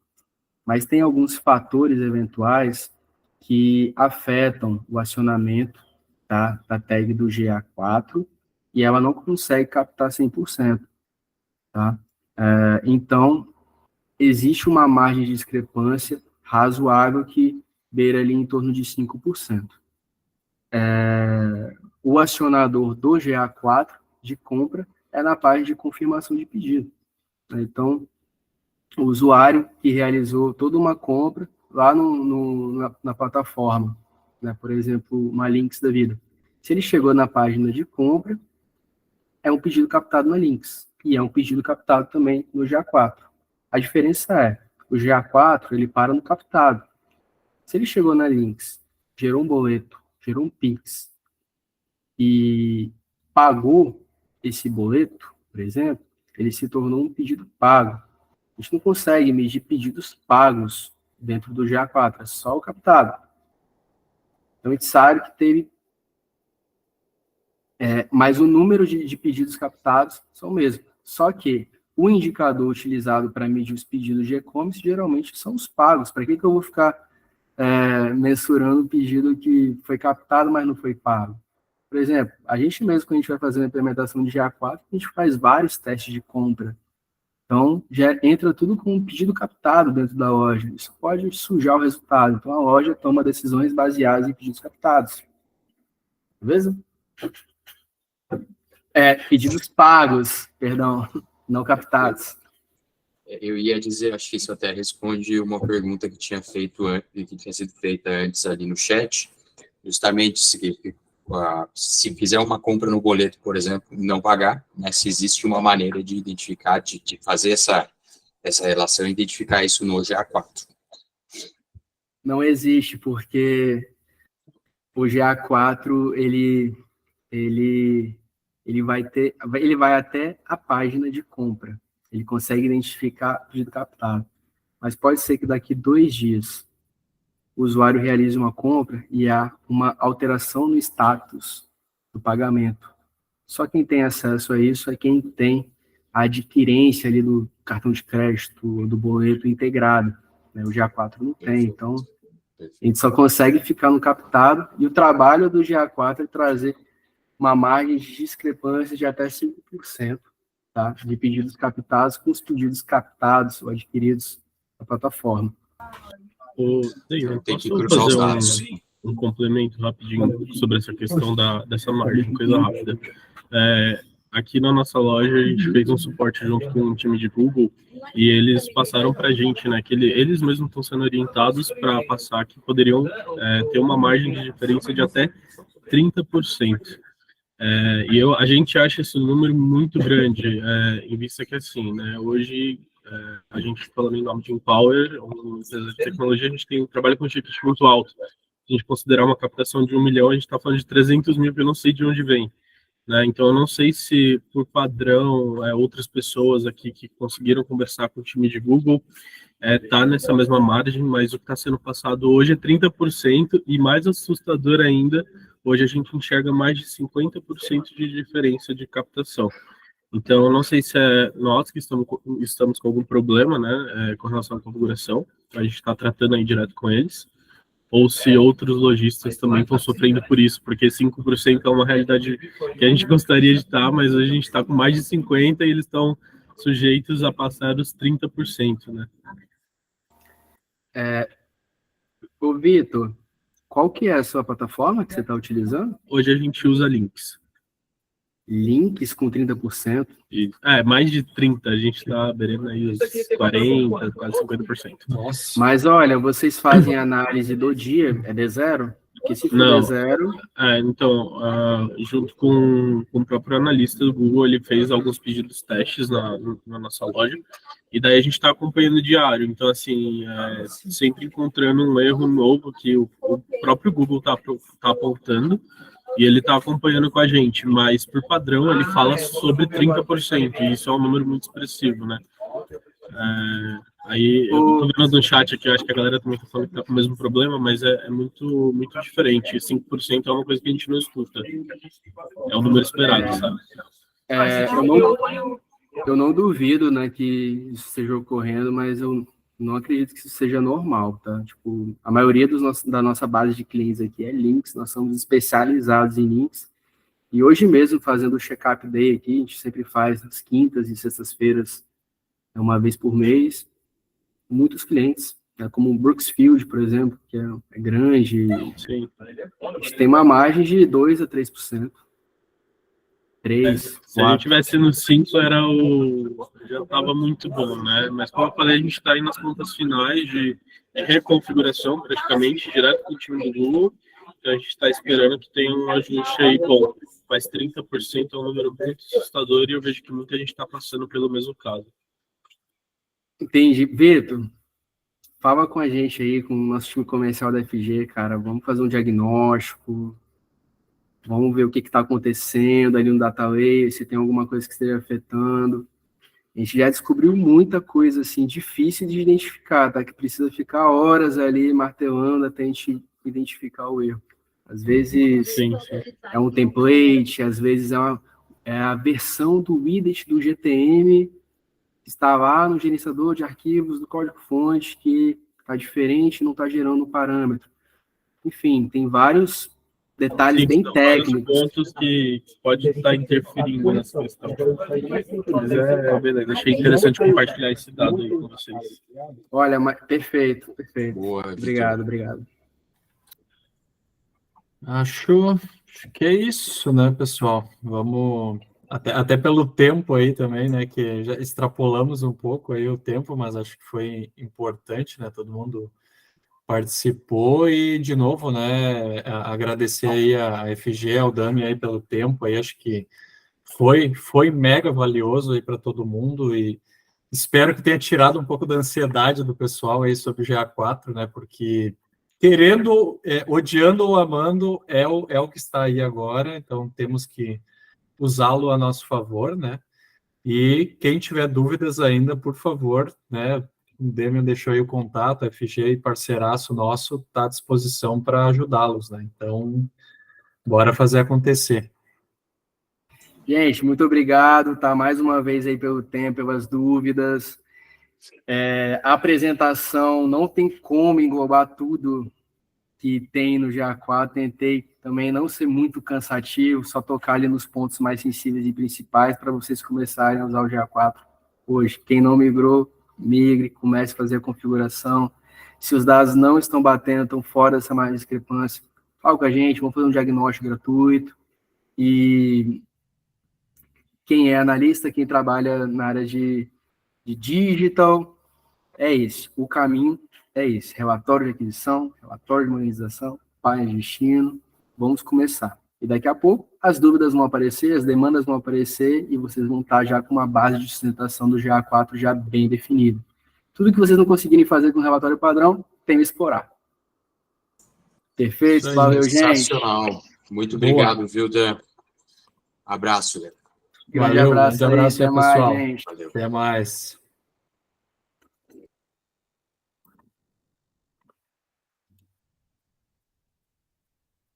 Mas tem alguns fatores eventuais que afetam o acionamento, tá, da tag do GA4 e ela não consegue captar 100%. Tá? Então, existe uma margem de discrepância razoável que beira ali em torno de 5%. O acionador do GA4 de compra é na página de confirmação de pedido. Então, o usuário que realizou toda uma compra lá na plataforma, né, por exemplo, uma Lynx da vida. Se ele chegou na página de compra, é um pedido captado na Lynx, e é um pedido captado também no GA4. A diferença é, o GA4, ele para no captado. Se ele chegou na Lynx, gerou um boleto, gerou um Pix, e pagou esse boleto, por exemplo, ele se tornou um pedido pago. A gente não consegue medir pedidos pagos dentro do GA4, é só o captado. Então, a gente sabe que teve... mas o número de pedidos captados são o mesmo. Só que o indicador utilizado para medir os pedidos de e-commerce geralmente são os pagos. Para que eu vou ficar mensurando o pedido que foi captado, mas não foi pago? Por exemplo, a gente mesmo, quando a gente vai fazer a implementação de GA4, a gente faz vários testes de compra. Então, já entra tudo com um pedido captado dentro da loja. Isso pode sujar o resultado. Então, a loja toma decisões baseadas em pedidos captados. Beleza? Pedidos pagos, perdão, não captados. Eu ia dizer, acho que isso até responde uma pergunta que tinha sido feita antes ali no chat, justamente se fizer uma compra no boleto, por exemplo, e não pagar, né, se existe uma maneira de identificar, de fazer essa relação e identificar isso no GA4. Não existe, porque o GA4, ele vai até a página de compra. Ele consegue identificar o pedido captado. Mas pode ser que daqui 2 dias o usuário realize uma compra e há uma alteração no status do pagamento. Só quem tem acesso a isso é quem tem a adquirência ali do cartão de crédito, do boleto integrado. Né? O GA4 não tem, então a gente só consegue ficar no captado, e o trabalho do GA4 é trazer uma margem de discrepância de até 5%, tá? De pedidos captados com os pedidos captados ou adquiridos na plataforma. David, Tem que posso cruzar os fazer dados. um complemento rapidinho sobre essa questão dessa margem, coisa rápida. Aqui na nossa loja, a gente fez um suporte junto com o time de Google, e eles passaram para a gente, né, que eles mesmos estão sendo orientados para passar que poderiam ter uma margem de diferença de até 30%. A gente acha esse número muito grande, em vista que, assim, né, hoje, a gente, falando em nome de Empower, uma empresa de tecnologia, a gente trabalha com um ticket muito alto. Se a gente considerar uma captação de 1 milhão, a gente está falando de 300 mil, que eu não sei de onde vem. Né? Então, eu não sei se, por padrão, outras pessoas aqui que conseguiram conversar com o time de Google tá nessa mesma margem, mas o que está sendo passado hoje é 30%, e mais assustador ainda, hoje a gente enxerga mais de 50% de diferença de captação. Então, eu não sei se é nós que estamos com algum problema, né, com relação à configuração, a gente está tratando aí direto com eles, ou se outros lojistas também estão sofrendo por isso, porque 5% é uma realidade que a gente gostaria de estar, mas hoje a gente está com mais de 50% e eles estão sujeitos a passar os 30%, né? Ô, Vitor, qual que é a sua plataforma que você está utilizando? Hoje a gente usa Lynx. links com 30%. Mais de 30%, a gente está beirando aí os 40%, quase 50%. Nossa. Mas olha, vocês fazem análise do dia, é D0? Porque se for Não. D0... Então, junto com o próprio analista do Google, ele fez alguns pedidos testes na nossa loja, e daí a gente está acompanhando diário. Então, assim, sempre encontrando um erro novo que o próprio Google está apontando, e ele está acompanhando com a gente, mas por padrão ele fala sobre 30%, e isso é um número muito expressivo, né? Aí eu tô vendo no chat aqui, eu acho que a galera também tá falando que tá com o mesmo problema, mas é muito, muito diferente. 5% é uma coisa que a gente não escuta. É um número esperado, sabe? Eu não duvido, né, que isso esteja ocorrendo, mas eu não acredito que isso seja normal, tá? Tipo, a maioria da nossa base de clientes aqui é links, nós somos especializados em links, e hoje mesmo, fazendo o check-up day aqui, a gente sempre faz nas quintas e sextas-feiras, uma vez por mês, muitos clientes, né, como o Brooksfield, por exemplo, que é grande, Sim. a gente tem uma margem de 2% a 3%. 3, se a gente tivesse no 5, já estava muito bom, né? Mas como eu falei, a gente está aí nas contas finais de reconfiguração, praticamente, direto com o time do Google. Então a gente está esperando que tenha um ajuste aí bom. Mas 30% é um número muito assustador e eu vejo que muita gente está passando pelo mesmo caso. Entendi. Vitor, fala com a gente aí, com o nosso time comercial da FG, cara. Vamos fazer um diagnóstico. Vamos ver o que está acontecendo ali no data layer, se tem alguma coisa que esteja afetando. A gente já descobriu muita coisa, assim, difícil de identificar, tá? Que precisa ficar horas ali martelando até a gente identificar o erro. Às vezes é um template, às vezes é a versão do widget do GTM que está lá no gerenciador de arquivos do código-fonte que está diferente, não está gerando um parâmetro. Enfim, tem vários detalhes bem técnicos. Pontos que pode estar interferindo nessa questão. Mas beleza, achei interessante compartilhar esse dado aí com vocês. Olha, perfeito. Boa, Obrigado. Acho que é isso, né, pessoal? Vamos, até pelo tempo aí também, né, que já extrapolamos um pouco aí o tempo, mas acho que foi importante, né, todo mundo participou e, de novo, né, agradecer aí a FG, ao Dami aí pelo tempo, aí acho que foi mega valioso aí para todo mundo e espero que tenha tirado um pouco da ansiedade do pessoal aí sobre o GA4, né, porque querendo, odiando ou amando, é o que está aí agora, então temos que usá-lo a nosso favor, né, e quem tiver dúvidas ainda, por favor, né, o Demian deixou aí o contato, a FG, parceiraço nosso, está à disposição para ajudá-los, né? Então, bora fazer acontecer. Gente, muito obrigado, tá? Mais uma vez aí pelo tempo, pelas dúvidas. A apresentação não tem como englobar tudo que tem no GA4. Tentei também não ser muito cansativo, só tocar ali nos pontos mais sensíveis e principais para vocês começarem a usar o GA4 hoje. Quem não migrou, migre, comece a fazer a configuração. Se os dados não estão batendo, estão fora dessa margem de discrepância, fala com a gente, vamos fazer um diagnóstico gratuito. E quem é analista, quem trabalha na área de digital, é esse. O caminho é esse. Relatório de aquisição, relatório de monetização, página de destino. Vamos começar. E daqui a pouco, as dúvidas vão aparecer, as demandas vão aparecer e vocês vão estar já com uma base de sustentação do GA4 já bem definida. Tudo que vocês não conseguirem fazer com o relatório padrão, tem que explorar. Perfeito? Valeu, gente. Sensacional. Muito obrigado, viu, Dan? Abraço, velho. Grande abraço, pessoal. até mais, gente. Valeu. Até mais.